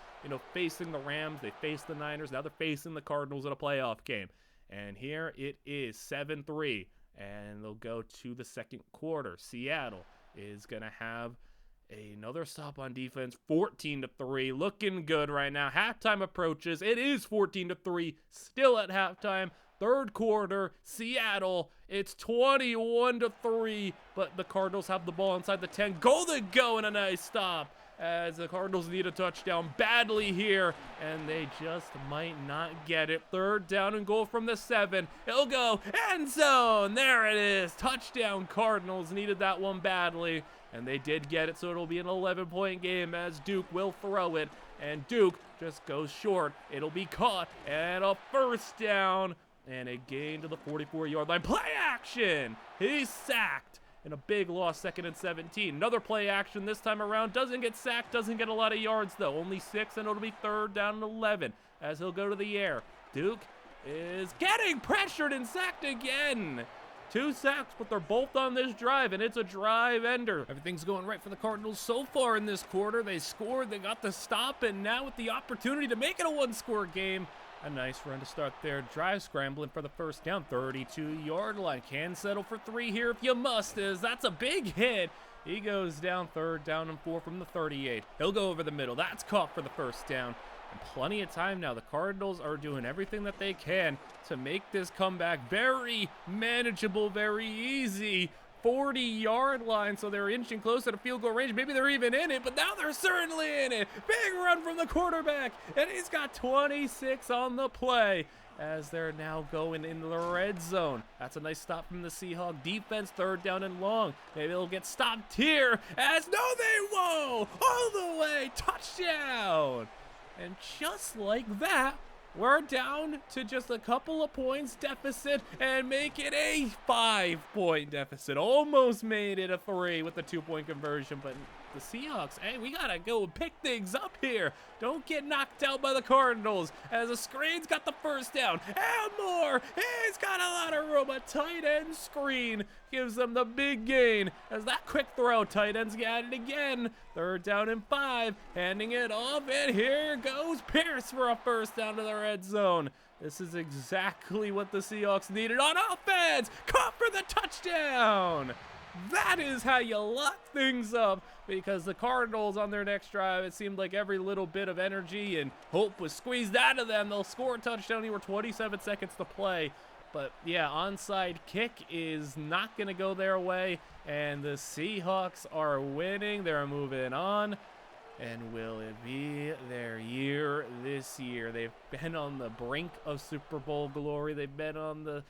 facing the Rams. They face the Niners. Now they're facing the Cardinals in a playoff game. And here it is, 7-3. And they'll go to the second quarter. Seattle is going to have another stop on defense, 14-3, looking good right now. Halftime approaches. It is 14-3, still at halftime. Third quarter, Seattle, it's 21-3, but the Cardinals have the ball inside the 10. Go and a nice stop as the Cardinals need a touchdown badly here, and they just might not get it. Third down and goal from the 7. It'll go end zone. There it is. Touchdown Cardinals. Needed that one badly, and they did get it, so it'll be an 11-point game as Duke will throw it, and Duke just goes short. It'll be caught, and a first down, and a gain to the 44-yard line. Play action. He's sacked. And a big loss, 2nd and 17. Another play action this time around. Doesn't get sacked, doesn't get a lot of yards, though. Only 6, and it'll be 3rd down and 11 as he'll go to the air. Duke is getting pressured and sacked again. 2 sacks, but they're both on this drive, and it's a drive ender. Everything's going right for the Cardinals so far in this quarter. They scored, they got the stop, and now with the opportunity to make it a 1-score game. A nice run to start their drive, scrambling for the first down, 32-yard line. Can settle for 3 here if you must, as that's a big hit. He goes down, 3rd down and 4 from the 38. He'll go over the middle. That's caught for the first down. And plenty of time now. The Cardinals are doing everything that they can to make this comeback very manageable, very easy. 40-yard line, so they're inching closer to field goal range. Maybe they're even in it, but now they're certainly in it. Big run from the quarterback, and he's got 26 on the play as they're now going into the red zone. That's a nice stop from the Seahawk defense, 3rd down and long. Maybe they'll get stopped here as no, they won't. All the way, touchdown. And just like that, we're down to just a couple of points deficit and make it a 5-point deficit. Almost made it a 3 with the 2-point conversion, but the Seahawks, hey, we gotta go pick things up here. Don't get knocked out by the Cardinals as the screen's got the first down. And more, he's got a lot of room. A tight end screen gives them the big gain as that quick throw. Tight ends got it again. 3rd down and 5, handing it off, and here goes Pierce for a first down to the red zone. This is exactly what the Seahawks needed on offense. Caught for the touchdown. That is how you lock things up, because the Cardinals on their next drive, it seemed like every little bit of energy and hope was squeezed out of them. They'll score a touchdown. Here were 27 seconds to play. But yeah, onside kick is not going to go their way, and the Seahawks are winning. They're moving on. And will it be their year this year? They've been on the brink of Super Bowl glory. They've been on the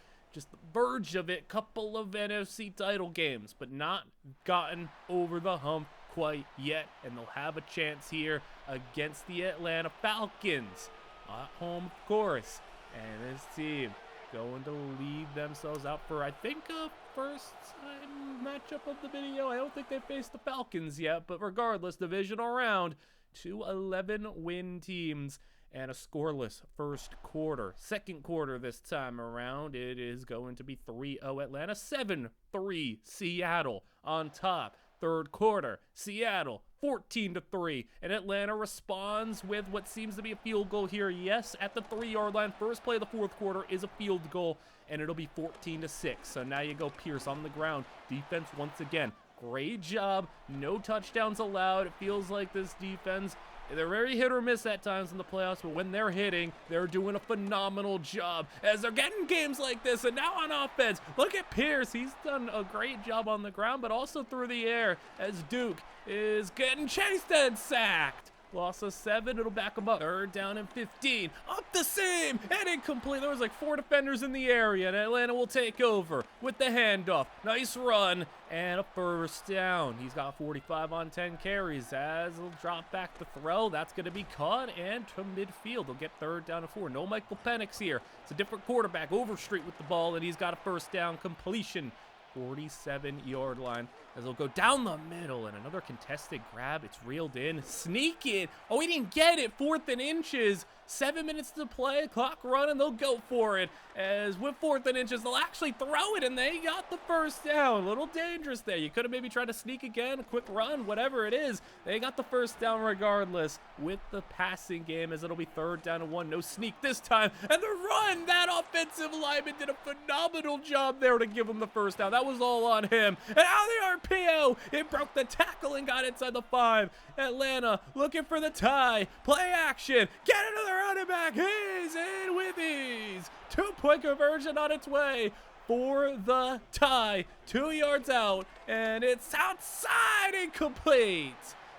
verge of it. Couple of NFC title games, but not gotten over the hump quite yet. And they'll have a chance here against the Atlanta Falcons. At home, of course. And this team going to lead themselves out for, I think, a first-time matchup of the video. I don't think they faced the Falcons yet, but regardless, divisional round, 2 11-win teams and a scoreless first quarter. Second quarter this time around, it is going to be 3-0 Atlanta, 7-3 Seattle on top. Third quarter, Seattle 14-3, and Atlanta responds with what seems to be a field goal here. Yes, at the 3-yard line. First play of the fourth quarter is a field goal, and it'll be 14-6. So now you go Pierce on the ground. Defense once again. Great job. No touchdowns allowed. It feels like this defense, they're very hit or miss at times in the playoffs, but when they're hitting, they're doing a phenomenal job as they're getting games like this. And now on offense, look at Pierce. He's done a great job on the ground, but also through the air as Duke is getting chased and sacked. Loss of 7, it'll back him up. 3rd down and 15. Up the same and incomplete. There was like 4 defenders in the area, and Atlanta will take over with the handoff. Nice run and a first down. He's got 45 on 10 carries as he'll drop back to throw. That's going to be caught and to midfield. He'll get 3rd down and 4. No Michael Penix here. It's a different quarterback. Overstreet with the ball, and he's got a first down completion. 47-yard line as he'll go down the middle, and another contested grab. It's reeled in. Sneak it. Oh, he didn't get it. 4th and inches. 7 minutes to play, clock running, they'll go for it. As with 4th and inches, they'll actually throw it, and they got the first down. A little dangerous there. You could have maybe tried to sneak again, a quick run, whatever it is. They got the first down regardless with the passing game, as it'll be 3rd down and 1. No sneak this time, and the run, that offensive lineman did a phenomenal job there to give him the first down. That was all on him. And out the RPO, it broke the tackle and got inside the 5. Atlanta looking for the tie. Play action. Get into the running back. He's in with ease. 2-point conversion on its way for the tie. 2 yards out, and it's outside, incomplete.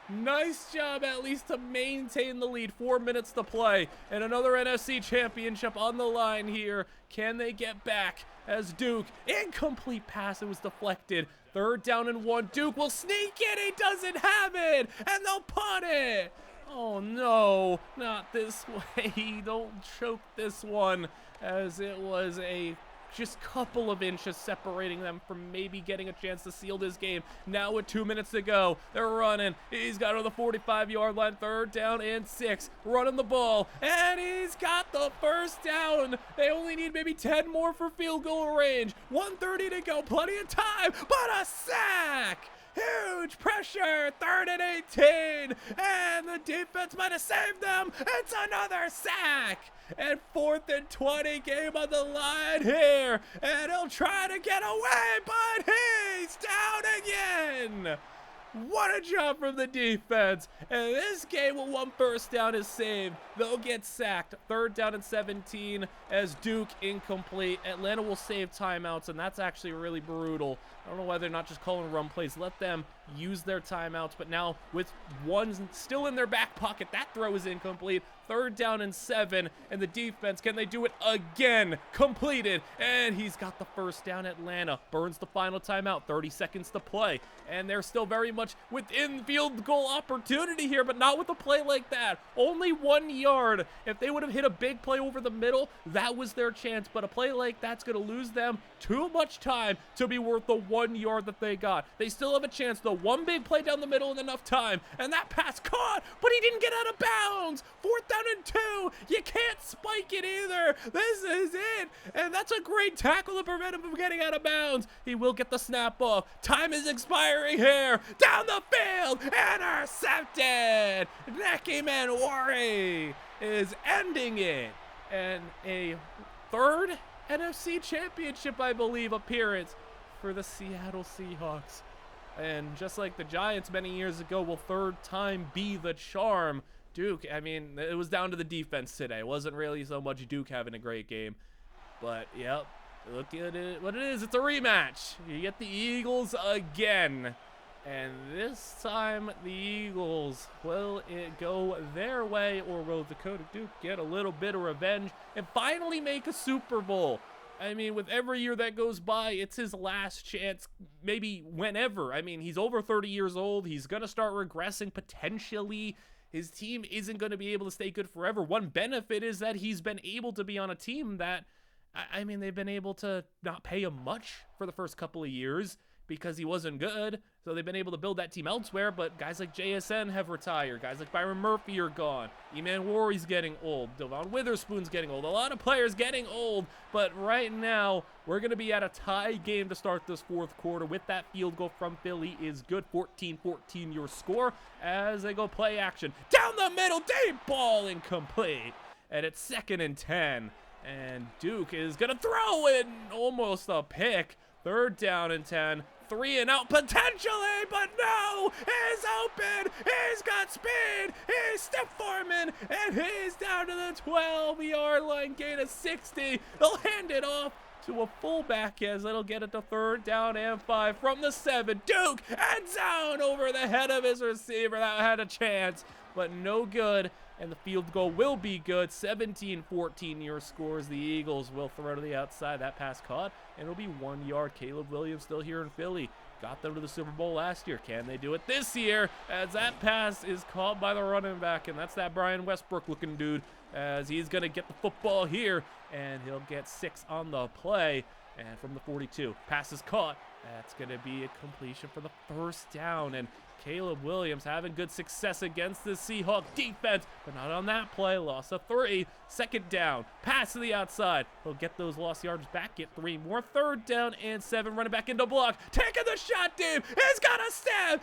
Nice job at least to maintain the lead. 4 minutes to play, and another NFC championship on the line here. Can they get back as Duke, incomplete pass, it was deflected. 3rd down and 1. Duke will sneak it. He doesn't have it, and they'll punt it. Oh no, not this way. Don't choke this one, as it was a just couple of inches separating them from maybe getting a chance to seal this game. Now with 2 minutes to go, they're running. He's got on the 45-yard line, 3rd down and 6. Running the ball, and he's got the first down. They only need maybe 10 more for field goal range. 1:30 to go, plenty of time, but a sack. Huge pressure, 3rd and 18, and the defense might have saved them. It's another sack, and 4th and 20, game on the line here, and he'll try to get away, but he's down again. What a job from the defense. And this game with 1 first down is saved. They'll get sacked. 3rd down and 17 as Duke incomplete. Atlanta will save timeouts, and that's actually really brutal. I don't know why they're not just calling run plays. Let them use their timeouts, but now with 1 still in their back pocket, that throw is incomplete. 3rd down and 7, and the defense, can they do it again? Completed, and he's got the first down. Atlanta burns the final timeout, 30 seconds to play, and they're still very much within field goal opportunity here, but not with a play like that. Only 1 yard. If they would have hit a big play over the middle, that was their chance, but a play like that's going to lose them too much time to be worth the 1 yard that they got. They still have a chance, though. 1 big play down the middle and enough time, and that pass caught, but he didn't get out of bounds. 4th down and 2. You can't spike it either. This is it, and that's a great tackle to prevent him from getting out of bounds. He will get the snap off. Time is expiring here. Down the field, intercepted. Neki Manwari is ending it, and a 3rd NFC Championship, I believe, appearance for the Seattle Seahawks. And just like the Giants many years ago, will 3rd time be the charm? Duke, I mean, it was down to the defense today. It wasn't really so much Duke having a great game. But, yep, look at it. What it is, it's a rematch. You get the Eagles again. And this time, the Eagles, will it go their way, or will Dakota Duke get a little bit of revenge and finally make a Super Bowl? I mean, with every year that goes by, it's his last chance, maybe whenever. I mean, he's over 30 years old. He's going to start regressing potentially. His team isn't going to be able to stay good forever. One benefit is that he's been able to be on a team that, I mean, they've been able to not pay him much for the first couple of years because he wasn't good. So they've been able to build that team elsewhere, but guys like JSN have retired. Guys like Byron Murphy are gone. Eman Warry's getting old. Devon Witherspoon's getting old. A lot of players getting old, but right now, we're going to be at a tie game to start this 4th quarter with that field goal from Philly is good. 14-14 your score as they go play action. Down the middle, deep ball, incomplete. And it's 2nd and 10. And Duke is going to throw in almost a pick. 3rd down and 10. 3 and out potentially, but no, he's open, he's got speed, he's stiff forming, and he's down to the 12-yard line, gain of 60. They'll hand it off to a fullback as it'll get it to 3rd down and 5 from the 7. Duke, end zone over the head of his receiver. That had a chance, but no good. And the field goal will be good. 17-14 your scores. The Eagles will throw to the outside. That pass caught, and it'll be 1 yard. Caleb Williams still here in Philly. Got them to the Super Bowl last year. Can they do it this year? As that pass is caught by the running back, and that's that Brian Westbrook-looking dude, as he's going to get the football here, and he'll get 6 on the play. And from the 42, pass is caught, That's going to be a completion for the first down, and Caleb Williams having good success against the Seahawk defense, but not on that play. Loss of 3. Second down, pass to the outside. He'll get those lost yards back, get 3 more. Third down and 7, running back into block. Taking the shot, Dave. He's got a stab.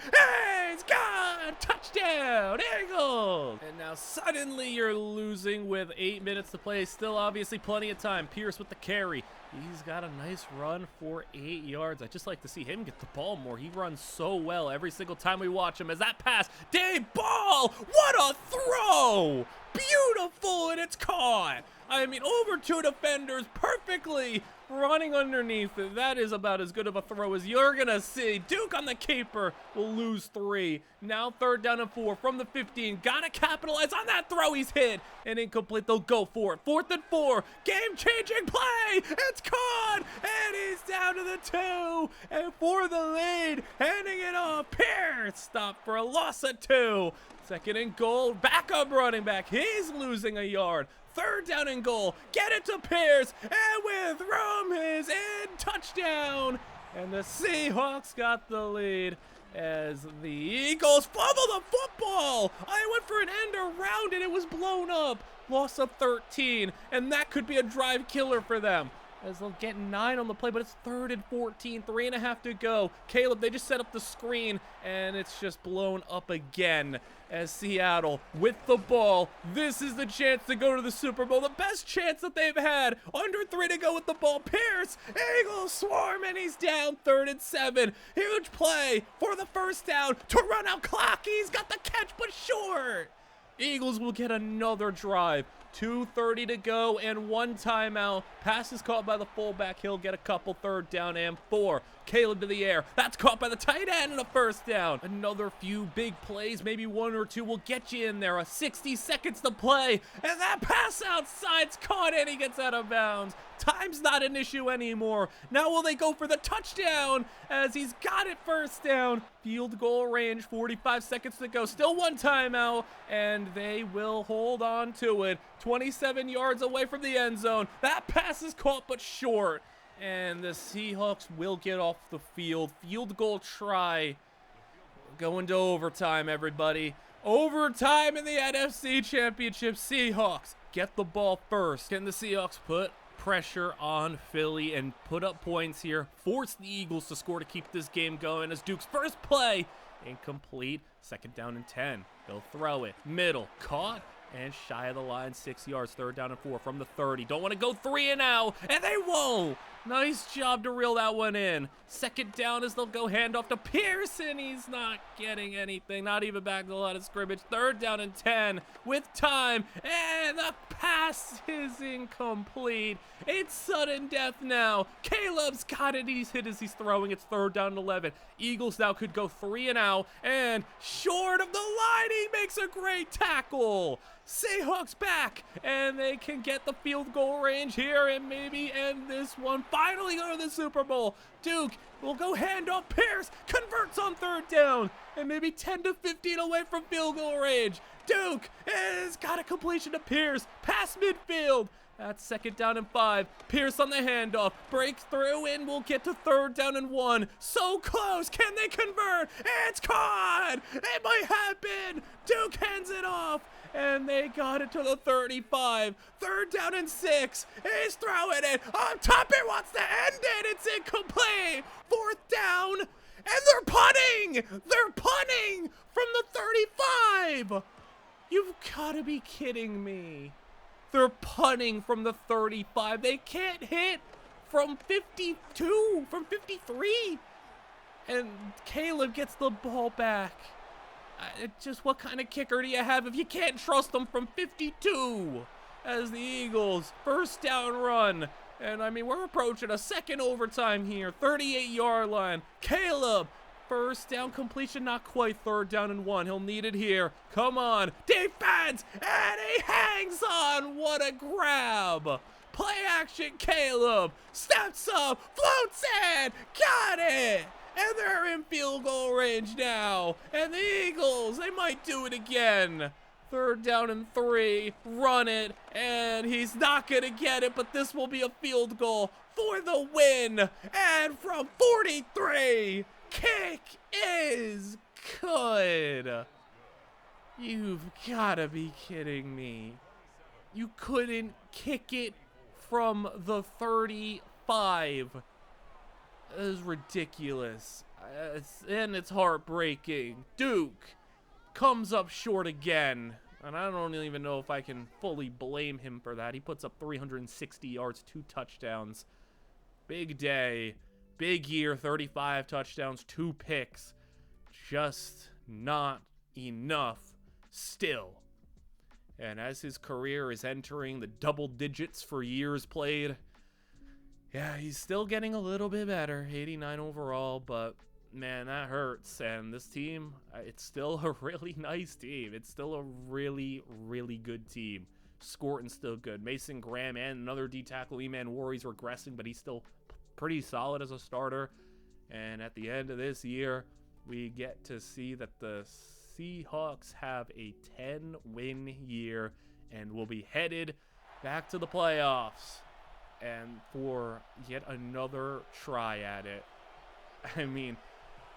He's got touchdown, Eagles. And now suddenly you're losing with 8 minutes to play. Still obviously plenty of time. Pierce with the carry. He's got a nice run for 8 yards. I just like to see him get the ball more. He runs so well every single time we watch him. As that pass, Dave Ball, what a throw! Beautiful, and it's caught. I mean, over 2 defenders perfectly running underneath. That is about as good of a throw as you're gonna see. Duke on the keeper will lose 3. Now third down and 4 from the 15. Gotta capitalize on that throw. He's hit and incomplete. They'll go for it. 4th and 4. Game-changing play. It's caught, and he's down to the 2. And for the lead, handing it off. Pierce stopped for a loss of 2. Second and goal. Backup running back. He's losing a yard. Third down and goal. Get it to Pierce. And with room is in. Touchdown. And the Seahawks got the lead as the Eagles fumble the football. I went for an end around and it was blown up. Loss of 13. And that could be a drive killer for them, as they'll get 9 on the play, but it's 3rd and 14, 3.5 to go. Caleb, they just set up the screen, and it's just blown up again as Seattle with the ball. This is the chance to go to the Super Bowl, the best chance that they've had. Under 3 to go with the ball. Pierce, Eagles swarm, and he's down. 3rd and 7. Huge play for the first down to run out clock. He's got the catch, but short. Eagles will get another drive. 2:30 to go and 1 timeout. Pass is caught by the fullback. He'll get a couple. 3rd down and 4. Caleb to the air. That's caught by the tight end and a first down. Another few big plays, maybe 1 or 2 will get you in there. 60 seconds to play, and that pass outside's caught and he gets out of bounds. Time's not an issue anymore. Now will they go for the touchdown as he's got it? First down. Field goal range. 45 seconds to go. Still 1 timeout, and they will hold on to it. 27 yards away from the end zone. That pass is caught but short, and the Seahawks will get off the field. Field goal try. Going to overtime, everybody. Overtime in the NFC Championship. Seahawks get the ball first. Can the Seahawks put pressure on Philly and put up points here? Force the Eagles to score to keep this game going, as Duke's first play incomplete. 2nd down and 10. They'll throw it. Middle. Caught and shy of the line. 6 yards. 3rd down and 4 from the 30. Don't want to go 3 and out, and they won't. Nice job to reel that one in. 2nd down as they'll go handoff to Pearson. He's not getting anything, not even back to the line of scrimmage. 3rd down and 10 with time, and the pass is incomplete. It's sudden death now. Caleb's got it. He's hit as he's throwing. It's 3rd down and 11. Eagles now could go 3 and out, and short of the line, he makes a great tackle. Seahawks back, and they can get the field goal range here and maybe end this one. Finally go to the Super Bowl. Duke will go handoff. Pierce converts on 3rd down, and maybe 10 to 15 away from field goal range. Duke has got a completion to Pierce, past midfield. That's 2nd down and 5. Pierce on the handoff. Breaks through and will get to 3rd down and 1. So close. Can they convert? It's caught. It might happen. Duke hands it off, and they got it to the 35. 3rd down and 6. He's throwing it. On top, he wants to end it. It's incomplete. 4th down, and they're punting. They're punting from the 35. You've got to be kidding me. They're punting from the 35. They can't hit from 52, from 53. And Caleb gets the ball back. Just what kind of kicker do you have if you can't trust them from 52? As the Eagles, 1st down run. And I mean, we're approaching a 2nd overtime here. 38-yard line. Caleb. 1st down completion, not quite. 3rd down and 1. He'll need it here. Come on. Defense! And he hangs on. What a grab. Play action, Caleb. Steps up. Floats in. Got it. And they're in field goal range now. And the Eagles, they might do it again. 3rd down and 3, run it, and he's not gonna get it, but this will be a field goal for the win. And from 43, kick is good. You've gotta be kidding me. You couldn't kick it from the 35. That is ridiculous. And it's heartbreaking. Duke comes up short again. And I don't even know if I can fully blame him for that. He puts up 360 yards, 2 touchdowns. Big day. Big year, 35 touchdowns, 2 picks. Just not enough still. And as his career is entering the double digits for years played, yeah, he's still getting a little bit better. 89 overall, but man, that hurts. And this team, it's still a really nice team. It's still a really, really good team. Scorton's still good. Mason Graham and another D-tackle, E-Man Warrior's regressing, but he's still pretty solid as a starter. And at the end of this year, we get to see that the Seahawks have a 10-win year and will be headed back to the playoffs. And for yet another try at it. I mean,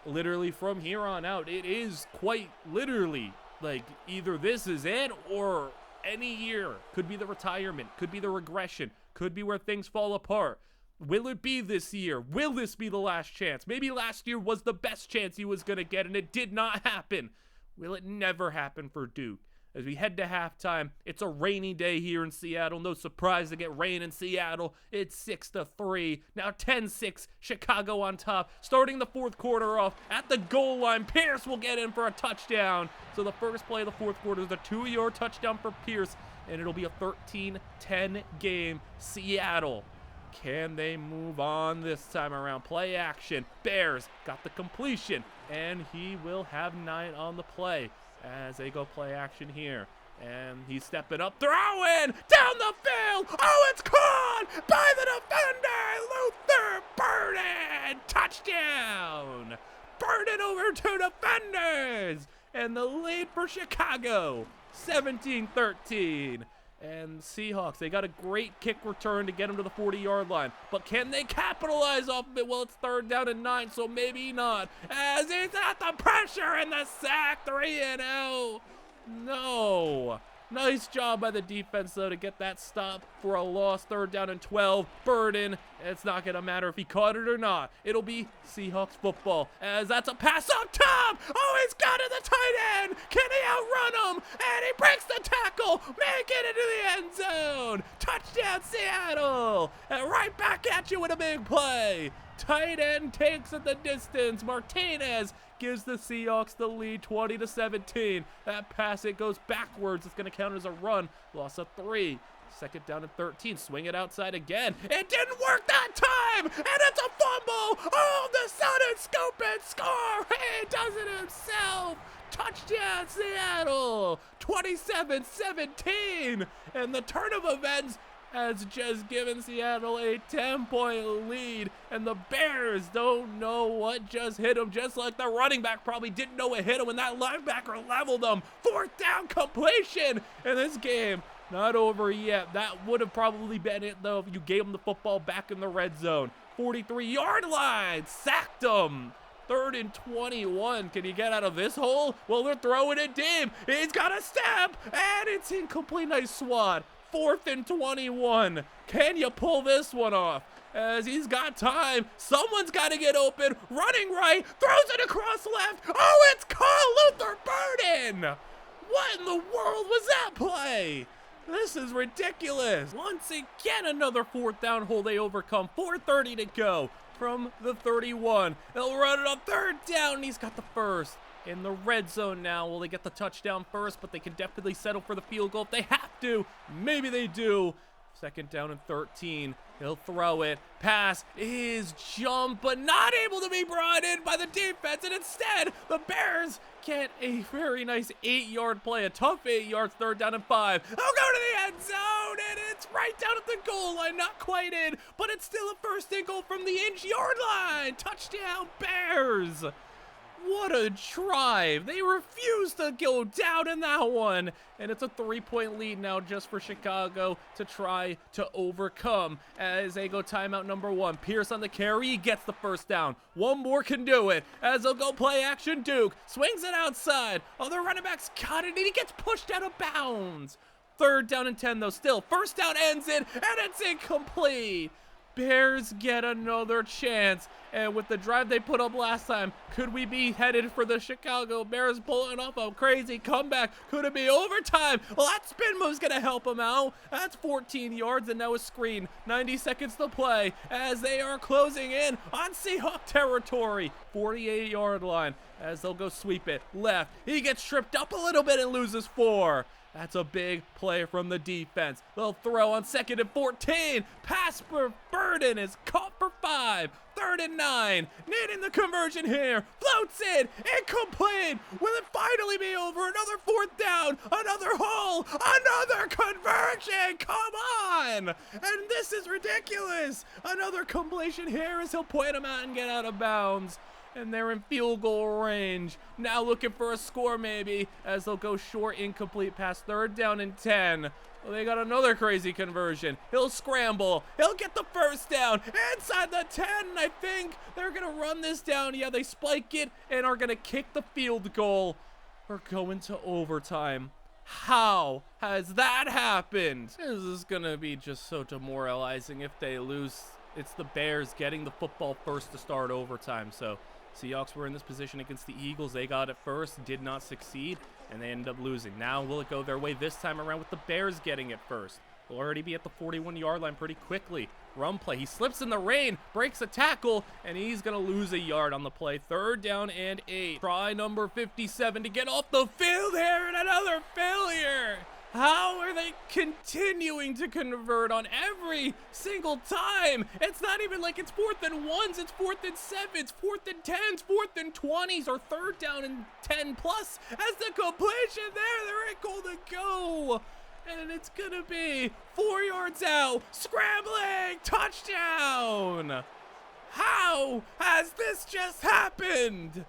literally from here on out, it is quite literally like either this is it or any year. Could be the retirement, could be the regression, could be where things fall apart. Will it be this year? Will this be the last chance? Maybe last year was the best chance he was going to get and it did not happen. Will it never happen for Duke? As we head to halftime, it's a rainy day here in Seattle. No surprise to get rain in Seattle. It's 6-3. Now 10-6, Chicago on top. Starting the 4th quarter off at the goal line. Pierce will get in for a touchdown. So the first play of the 4th quarter is a 2-yard touchdown for Pierce. And it'll be a 13-10 game. Seattle, can they move on this time around? Play action. Bears got the completion. And he will have 9 on the play. As they go play action here. And he's stepping up, throwing down the field. Oh, it's caught by the defender, Luther Burden. Touchdown. Burden over 2 defenders. And the lead for Chicago, 17-13. And Seahawks, they got a great kick return to get them to the 40-yard line. But can they capitalize off of it? Well, it's 3rd down and 9, so maybe not. As he's at the pressure and the sack, 3-0. No. Nice job by the defense, though, to get that stop for a loss. 3rd down and 12. Burden. It's not going to matter if he caught it or not. It'll be Seahawks football, as that's a pass up top. Oh, he's got it, the tight end. Can he outrun him? And he breaks the tackle. Make it into the end zone. Touchdown, Seattle. And right back at you with a big play. Tight end takes at the distance. Martinez gives the Seahawks the lead, 20-17. That pass, it goes backwards. It's going to count as a run. Loss of 3. 2nd down and 13. Swing it outside again. It didn't work that time. And it's a fumble. Oh, the sudden scoop and score. He does it himself. Touchdown, Seattle. 27-17. And the turn of events has just given Seattle a 10-point lead, and the Bears don't know what just hit them, just like the running back probably didn't know what hit him when that linebacker leveled them. 4th down completion in this game. Not over yet. That would have probably been it, though, if you gave him the football back in the red zone. 43-yard line. Sacked him. 3rd and 21. Can he get out of this hole? Well, they're throwing it deep. He's got a step, and it's incomplete. Nice swat. 4th and 21. Can you pull this one off? As he's got time. Someone's got to get open. Running right. Throws it across left. Oh, it's called Luther Burden. What in the world was that play? This is ridiculous. Once again, another 4th down hole they overcome. 4:30 to go from the 31. They'll run it on 3rd down, and he's got the first. In the red zone now. Will they get the touchdown first? But they can definitely settle for the field goal if they have to. Maybe they do. 2nd down and 13. He'll throw it. Pass is jump, but not able to be brought in by the defense. And instead, the Bears get a very nice 8-yard play. A tough 8 yards, 3rd down and 5. They'll go to the end zone, and it's right down at the goal line. Not quite in, but it's still a 1st and goal from the inch yard line. Touchdown, Bears. What a drive. They refuse to go down in that one. And it's a 3-point lead now just for Chicago to try to overcome as they go timeout number 1. Pierce on the carry. He gets the first down. One more can do it as they'll go play action. Duke swings it outside. Other running backs got it and he gets pushed out of bounds. 3rd down and 10 though. Still, first down ends it and it's incomplete. Bears get another chance, and with the drive they put up last time, could we be headed for the Chicago Bears pulling off a crazy comeback? Could it be overtime? Well, that spin move's gonna help them out. That's 14 yards and now a screen. 90 seconds to play as they are closing in on Seahawk territory. 48-yard line as they'll go sweep it left. He gets tripped up a little bit and loses 4. That's a big play from the defense. They'll throw on 2nd and 14. Pass for Burden is caught for 5. 3rd and 9. Needing the conversion here. Floats in. Incomplete. Will it finally be over? Another 4th down. Another hole. Another conversion. Come on. And this is ridiculous. Another completion here as he'll point him out and get out of bounds. And they're in field goal range. Now looking for a score maybe as they'll go short, incomplete pass. 3rd down and 10. Well, they got another crazy conversion. He'll scramble. He'll get the first down inside the 10. I think they're going to run this down. Yeah, they spike it and are going to kick the field goal. We're going to overtime. How has that happened? This is going to be just so demoralizing if they lose. It's the Bears getting the football first to start overtime. So Seahawks were in this position against the Eagles. They got it first, did not succeed, and they ended up losing. Now will it go their way this time around with the Bears getting it first? They'll already be at the 41-yard line pretty quickly. Run play. He slips in the rain, breaks a tackle, and he's going to lose a yard on the play. 3rd down and 8. Try number 57 to get off the field here, and another failure. How are they continuing to convert on every single time? It's not even like it's 4th and 1s, it's 4th and 7s, 4th and 10s, 4th and 20s, or 3rd down and 10 plus. As the completion there, they're at goal to go. And it's gonna be 4 yards out, scrambling, touchdown. How has this just happened?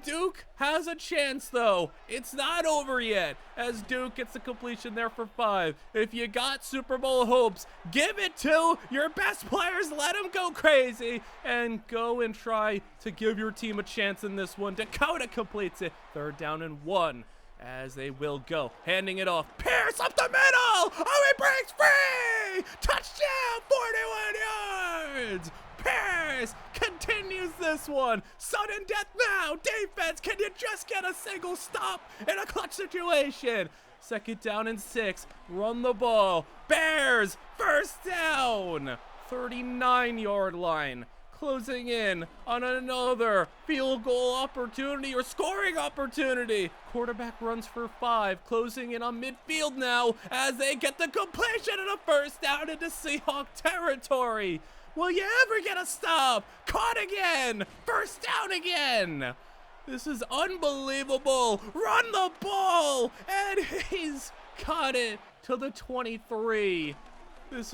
Duke has a chance, though. It's not over yet, as Duke gets the completion there for 5. If you got Super Bowl hopes, give it to your best players. Let them go crazy and go and try to give your team a chance in this one. Dakota completes it. 3rd down and 1 as they will go. Handing it off. Pierce up the middle. Oh, he breaks free. Touchdown, 41 yards. Pierce continues this one. Sudden death now. Defense, can you just get a single stop in a clutch situation? 2nd down and 6. Run the ball. Bears, first down. 39-yard line. Closing in on another field goal opportunity or scoring opportunity. Quarterback runs for 5. Closing in on midfield now as they get the completion and a first down into Seahawk territory. Will you ever get a stop? Caught again. First down again. This is unbelievable. Run the ball. And he's caught it to the 23. This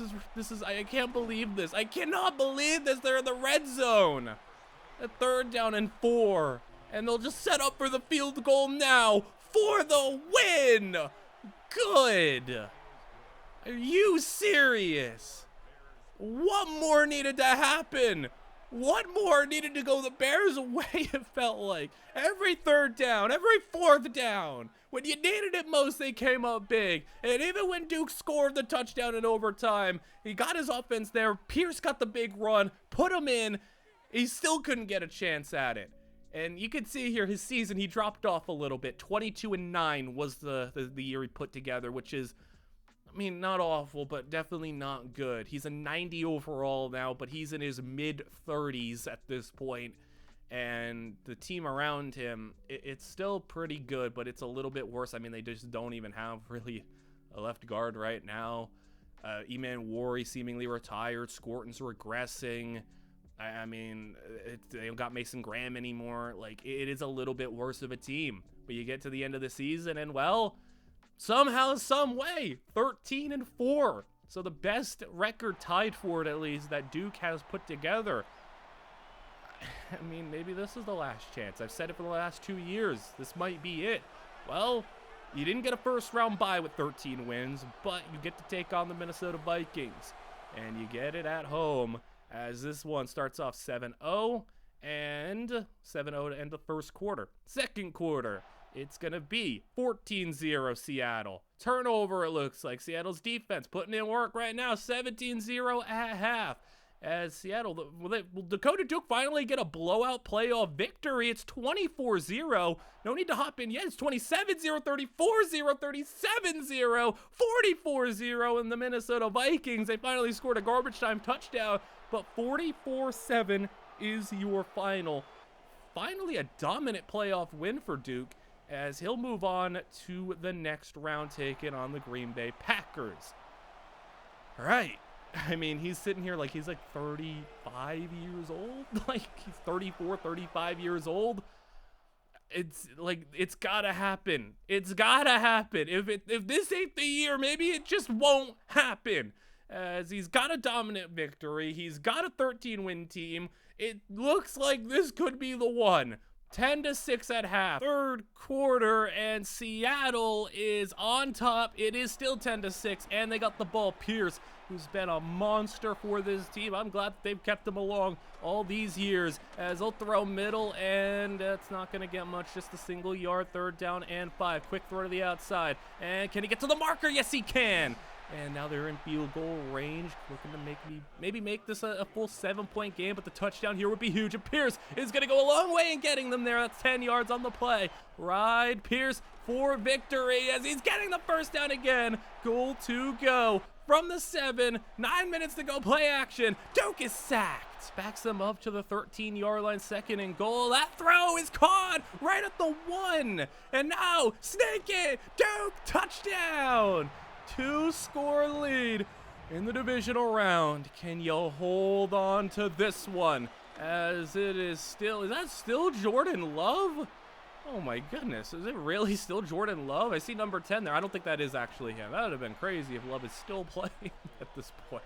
is, I can't believe this. I cannot believe this. They're in the red zone. At 3rd down and 4. And they'll just set up for the field goal now for the win. Good. Are you serious? What more needed to happen? What more needed to go the Bears' way, it felt like? Every 3rd down, every 4th down. When you needed it most, they came up big. And even when Duke scored the touchdown in overtime, he got his offense there. Pierce got the big run, put him in. He still couldn't get a chance at it. And you can see here his season, he dropped off a little bit. 22-9 was the year he put together, which is, I mean, not awful, but definitely not good. He's a 90 overall now, but he's in his mid-30s at this point. And the team around him, it's still pretty good, but it's a little bit worse. I mean, they just don't even have really a left guard right now. Eman Wari seemingly retired. Scorton's regressing. I mean, they don't got Mason Graham anymore. Like, it is a little bit worse of a team. But you get to the end of the season, and, well, somehow, some way, 13-4. So the best record tied for it, at least, that Duke has put together. I mean, maybe this is the last chance. I've said it for the last 2 years. This might be it. Well, you didn't get a first-round bye with 13 wins, but you get to take on the Minnesota Vikings. And you get it at home, as this one starts off 7-0, and 7-0 to end the first quarter. Second quarter, it's going to be 14-0 Seattle. Turnover, it looks like. Seattle's defense putting in work right now. 17-0 at half. As Seattle, will Dakota Duke finally get a blowout playoff victory? It's 24-0. No need to hop in yet. It's 27-0, 34-0, 37-0, 44-0 in the Minnesota Vikings. They finally scored a garbage time touchdown, but 44-7 is your final. Finally, a dominant playoff win for Duke, as he'll move on to the next round, taking on the Green Bay Packers. All right. I mean, he's sitting here like he's like 35 years old. Like he's 34, 35 years old. It's like, it's gotta happen. It's gotta happen. If this ain't the year, maybe it just won't happen. As he's got a dominant victory. He's got a 13-win team. It looks like this could be the one. 10-6 at half. Third quarter, and Seattle is on top. It is still 10-6, and they got the ball. Pierce, who's been a monster for this team. I'm glad that they've kept him along all these years, as they'll throw middle, and it's not going to get much. Just a single yard, 3rd down and 5. Quick throw to the outside, and can he get to the marker? Yes, he can. And now they're in field goal range, looking to maybe make this a full 7-point game, but the touchdown here would be huge. And Pierce is going to go a long way in getting them there. That's 10 yards on the play. Ride Pierce for victory, as he's getting the first down again. Goal to go from the 7. 9 minutes to go. Play action. Duke is sacked. Backs them up to the 13-yard line. 2nd and goal. That throw is caught right at the 1. And now sneak it. Duke touchdown. 2-score lead in the divisional round. Can you hold on to this one? As it is that still Jordan Love? Oh my goodness, is it really still Jordan Love? I see number 10 there. I don't think that is actually him. That would have been crazy if Love is still playing at this point.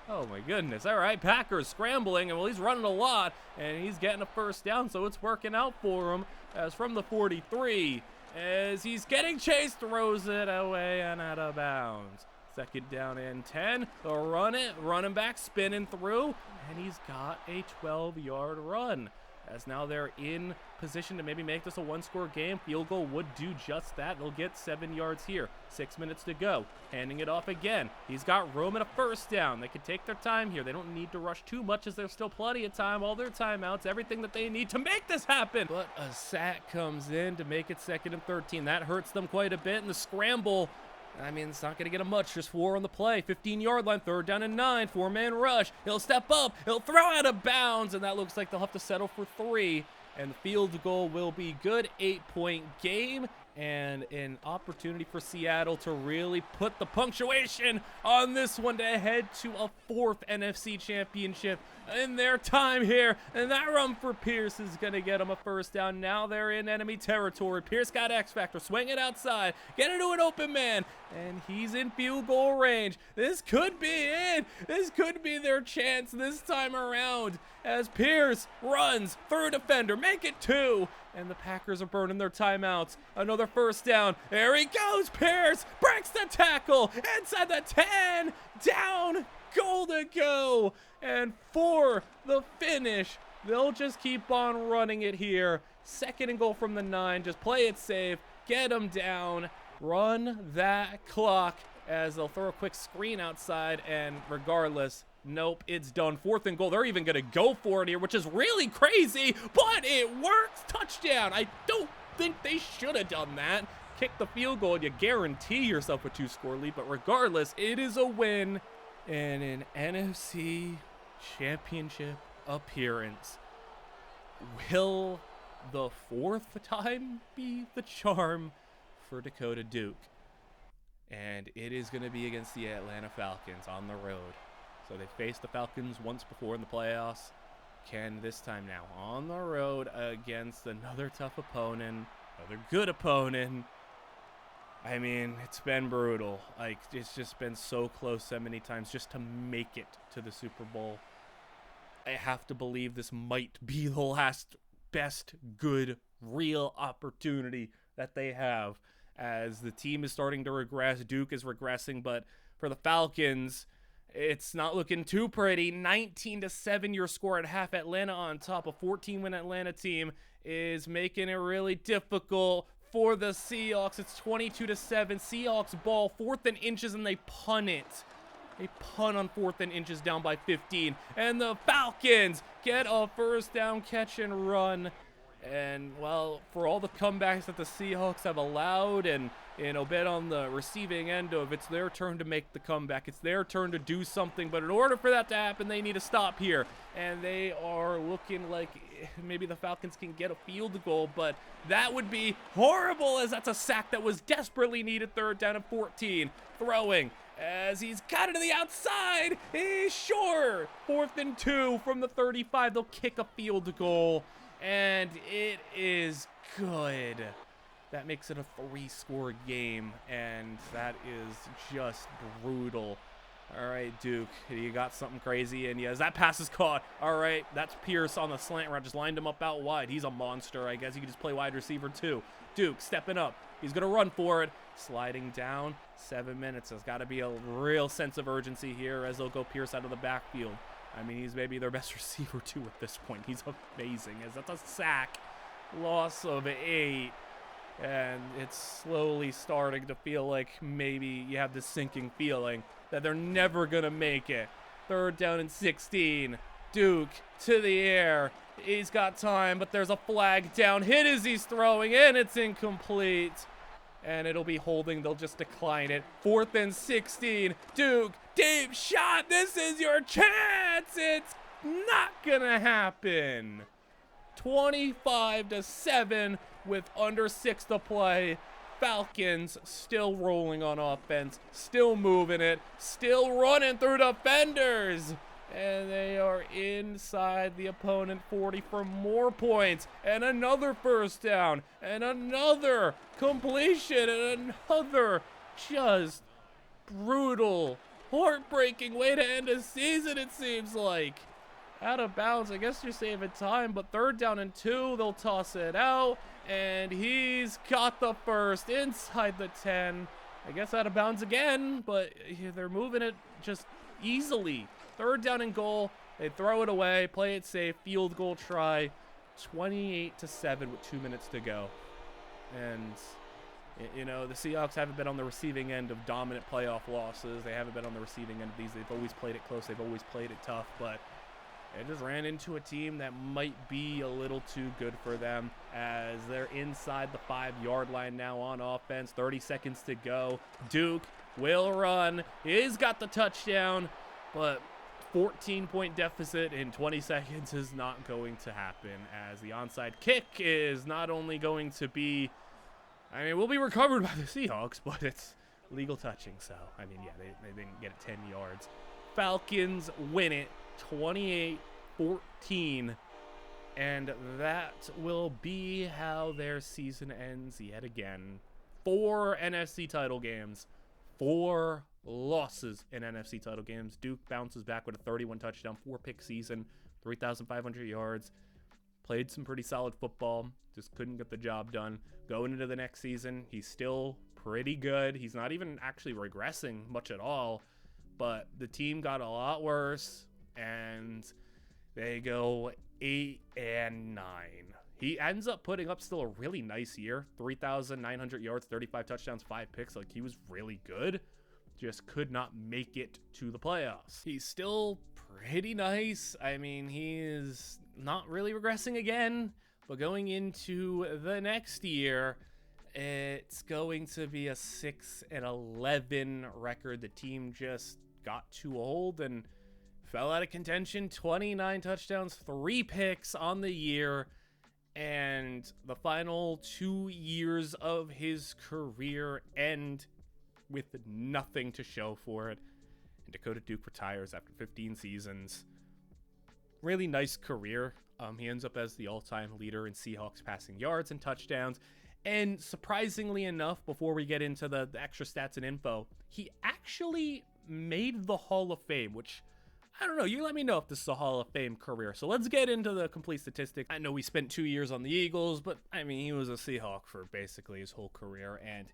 Oh my goodness. All right, Packers scrambling, and well, he's running a lot, and he's getting a first down, so it's working out for him. As from the 43, as he's getting chased, throws it away and out of bounds. 2nd down and 10. They'll run it. Running back spinning through, and he's got a 12-yard run. As now they're in position to maybe make this a 1-score game. Field goal would do just that. They'll get 7 yards here. 6 minutes to go. Handing it off again. He's got room and a first down. They can take their time here. They don't need to rush too much, as there's still plenty of time. All their timeouts, everything that they need to make this happen. But a sack comes in to make it 2nd and 13. That hurts them quite a bit in the scramble. I mean, it's not going to get a much. Just 4 on the play. 15-yard line, 3rd down and 9. 4-man rush. He'll step up. He'll throw out of bounds, and that looks like they'll have to settle for 3. And the field goal will be good. 8-point game, and an opportunity for Seattle to really put the punctuation on this one to head to a 4th NFC championship in their time here. And that run for Pierce is going to get him a first down. Now they're in enemy territory. Pierce got X-Factor. Swing it outside. Get it to an open man. And he's in field goal range. This could be it. This could be their chance this time around, as Pierce runs through defender. Make it 2. And the Packers are burning their timeouts. Another first down. There he goes. Pierce breaks the tackle inside the 10. Down. Goal to go. And for the finish, they'll just keep on running it here. 2nd and goal from the 9. Just play it safe. Get them down. Run that clock, as they'll throw a quick screen outside. And regardless, nope, it's done. 4th and goal. They're even going to go for it here, which is really crazy, but it works. Touchdown. I don't think they should have done that. Kick the field goal, and you guarantee yourself a 2-score lead. But regardless, it is a win and an NFC championship appearance. Will the 4th time be the charm for Dakota Duke? And it is going to be against the Atlanta Falcons on the road. So they faced the Falcons once before in the playoffs. Can this time now on the road against another tough opponent, another good opponent. I mean, it's been brutal. Like, it's just been so close so many times just to make it to the Super Bowl. I have to believe this might be the last best good real opportunity that they have, as the team is starting to regress. Duke is regressing, but for the Falcons, it's not looking too pretty. 19-7 your score at half. Atlanta on top. A 14-win Atlanta team is making it really difficult for the Seahawks. It's 22-7. Seahawks ball, 4th and inches, and they punt it. They punt on 4th and inches, down by 15. And the Falcons get a first down catch and run. And, well, for all the comebacks that the Seahawks have allowed and, been on the receiving end of, it's their turn to make the comeback. It's their turn to do something. But in order for that to happen, they need to stop here. And they are looking like maybe the Falcons can get a field goal. But that would be horrible, as that's a sack that was desperately needed. 3rd down and 14. Throwing as he's got it to the outside. He's sure. 4th and 2 from the 35. They'll kick a field goal. And it is good. That makes it a 3-score game, and that is just brutal. All right, Duke, you got something crazy in you. As that pass is caught. All right, that's Pierce on the slant route. Just lined him up out wide. He's a monster. I guess he could just play wide receiver too. Duke stepping up. He's going to run for it. Sliding down. 7 minutes. There's got to be a real sense of urgency here as they'll go Pierce out of the backfield. I mean, he's maybe their best receiver, too, at this point. He's amazing, as that's a sack. Loss of 8. And it's slowly starting to feel like maybe you have this sinking feeling that they're never going to make it. 3rd down and 16. Duke to the air. He's got time, but there's a flag down. Hit as he's throwing, and it's incomplete. And it'll be holding. They'll just decline it. 4th and 16. Duke, deep shot. This is your chance. It's not gonna happen. 25-7 with under 6 to play. Falcons still rolling on offense, still moving it, still running through defenders. And they are inside the opponent 40 for more points. And another first down. And another completion. And another just brutal, heartbreaking way to end a season, it seems like. Out of bounds. I guess you're saving time. But 3rd down and 2. They'll toss it out. And he's got the first inside the 10. I guess out of bounds again. But they're moving it just easily. 3rd down and goal. They throw it away, play it safe, field goal try. 28-7 with 2 minutes to go. And, the Seahawks haven't been on the receiving end of dominant playoff losses. They haven't been on the receiving end of these. They've always played it close. They've always played it tough. But they just ran into a team that might be a little too good for them, as they're inside the 5-yard line now on offense. 30 seconds to go. Duke will run. He's got the touchdown, but 14-point deficit in 20 seconds is not going to happen, as the onside kick is not only going to be, will be recovered by the Seahawks, but it's legal touching. So, they didn't get it 10 yards. Falcons win it 28-14, and that will be how their season ends yet again. 4 NFC title games, 4 losses in NFC title games. Duke bounces back with a 31 touchdown, 4-pick season, 3,500 yards. Played some pretty solid football, just couldn't get the job done. Going into the next season, he's still pretty good. He's not even actually regressing much at all, but the team got a lot worse, and they go 8-9. He ends up putting up still a really nice year. 3,900 yards, 35 touchdowns, 5 picks. Like, he was really good. Just could not make it to the playoffs. He's still pretty nice. He is not really regressing again. But going into the next year, it's going to be a 6-11 record. The team just got too old and fell out of contention. 29 touchdowns, 3 picks on the year. And the final 2 years of his career end with nothing to show for it. And Dakota Duke retires after 15 seasons. Really nice career. He ends up as the all-time leader in Seahawks passing yards and touchdowns. And surprisingly enough, before we get into the extra stats and info, he actually made the Hall of Fame, which I don't know. You let me know if this is a Hall of Fame career. So let's get into the complete statistics. I know we spent 2 years on the Eagles, but I mean, he was a Seahawk for basically his whole career. And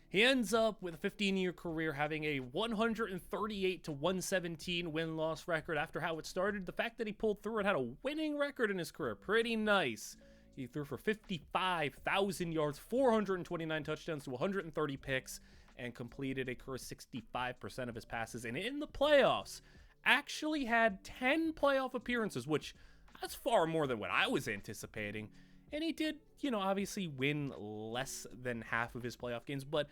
he ends up with a 15-year career having a 138-117 win-loss record. After how it started, the fact that he pulled through and had a winning record in his career, pretty nice. He threw for 55,000 yards, 429 touchdowns to 130 picks, and completed a career 65% of his passes. And in the playoffs, actually had 10 playoff appearances, which that's far more than what I was anticipating. And he did, obviously win less than half of his playoff games. But,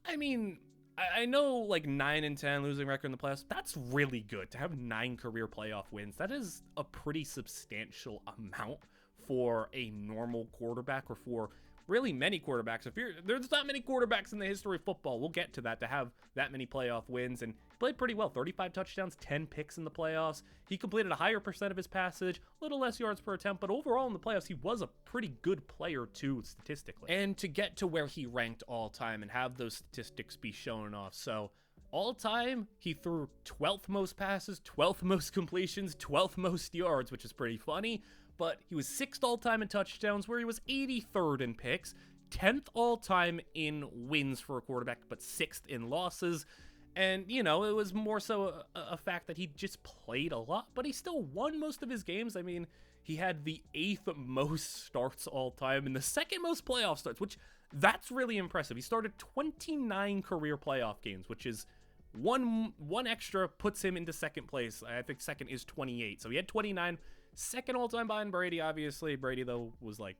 I mean, I know, like, 9-10 losing record in the playoffs, that's really good. To have 9 career playoff wins, that is a pretty substantial amount for a normal quarterback, or for really many quarterbacks. There's not many quarterbacks in the history of football, we'll get to that, to have that many playoff wins. And played pretty well. 35 touchdowns, 10 picks in the playoffs. He completed a higher percent of his passage, a little less yards per attempt, but overall in the playoffs, he was a pretty good player too, statistically. And to get to where he ranked all time and have those statistics be shown off. So all time, he threw 12th most passes, 12th most completions, 12th most yards, which is pretty funny. But he was 6th all-time in touchdowns, where he was 83rd in picks, 10th all-time in wins for a quarterback, but 6th in losses. And, it was more so a fact that he just played a lot, but he still won most of his games. I mean, he had the 8th most starts all-time and the 2nd most playoff starts, which that's really impressive. He started 29 career playoff games, which is one extra puts him into 2nd place. I think 2nd is 28. So he had 29. 2nd all-time behind Brady, obviously. Brady, though, was like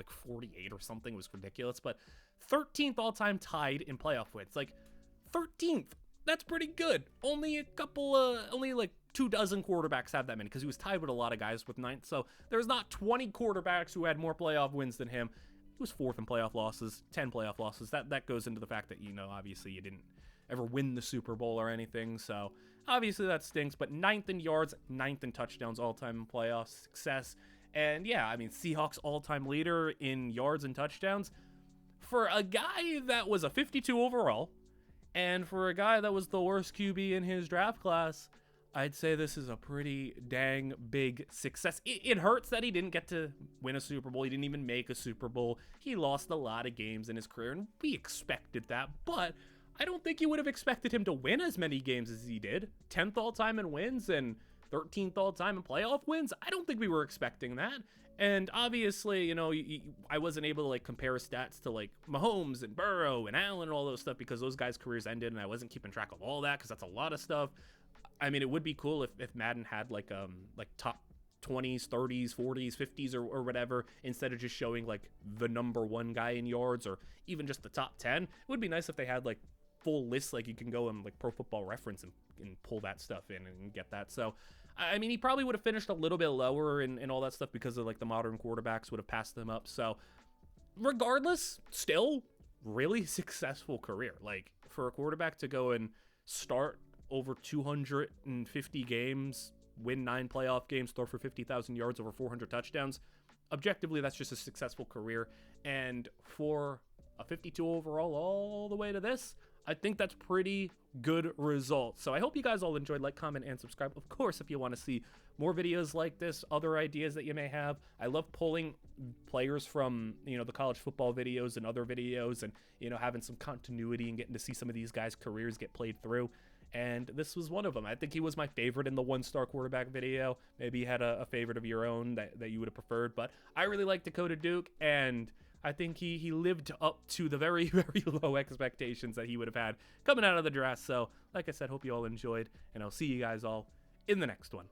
48 or something. It was ridiculous. But 13th all-time tied in playoff wins. Like, 13th. That's pretty good. Only like 24 quarterbacks have that many, because he was tied with a lot of guys with 9th. So there's not 20 quarterbacks who had more playoff wins than him. He was 4th in playoff losses, 10 playoff losses. That goes into the fact that, obviously you didn't ever win the Super Bowl or anything. So obviously that stinks, but 9th in yards, 9th in touchdowns, all-time in playoff success. And yeah, I mean, Seahawks all-time leader in yards and touchdowns. For a guy that was a 52 overall, and for a guy that was the worst QB in his draft class, I'd say this is a pretty dang big success. It hurts that he didn't get to win a Super Bowl. He didn't even make a Super Bowl. He lost a lot of games in his career, and we expected that, but I don't think you would have expected him to win as many games as he did. 10th all-time in wins and 13th all-time in playoff wins. I don't think we were expecting that. And obviously, I wasn't able to like compare stats to like Mahomes and Burrow and Allen and all those stuff, because those guys' careers ended and I wasn't keeping track of all that, because that's a lot of stuff. I mean, it would be cool if Madden had like top 20s, 30s, 40s, 50s or whatever, instead of just showing like the number 1 guy in yards or even just the top 10. It would be nice if they had like full lists, like you can go on like Pro Football Reference and pull that stuff in and get that. So I mean, he probably would have finished a little bit lower and all that stuff, because of like the modern quarterbacks would have passed them up. So regardless, still really successful career. Like, for a quarterback to go and start over 250 games, win 9 playoff games, throw for 50,000 yards, over 400 touchdowns, objectively, that's just a successful career. And for a 52 overall all the way to this, I think that's pretty good results. So I hope you guys all enjoyed. Like, comment, and subscribe. Of course, if you want to see more videos like this, other ideas that you may have. I love pulling players from, the college football videos and other videos, and, having some continuity and getting to see some of these guys' careers get played through. And this was one of them. I think he was my favorite in the 1-star quarterback video. Maybe you had a favorite of your own that you would have preferred, but I really like Dakota Duke, and I think he lived up to the very, very low expectations that he would have had coming out of the draft. So, like I said, hope you all enjoyed, and I'll see you guys all in the next one.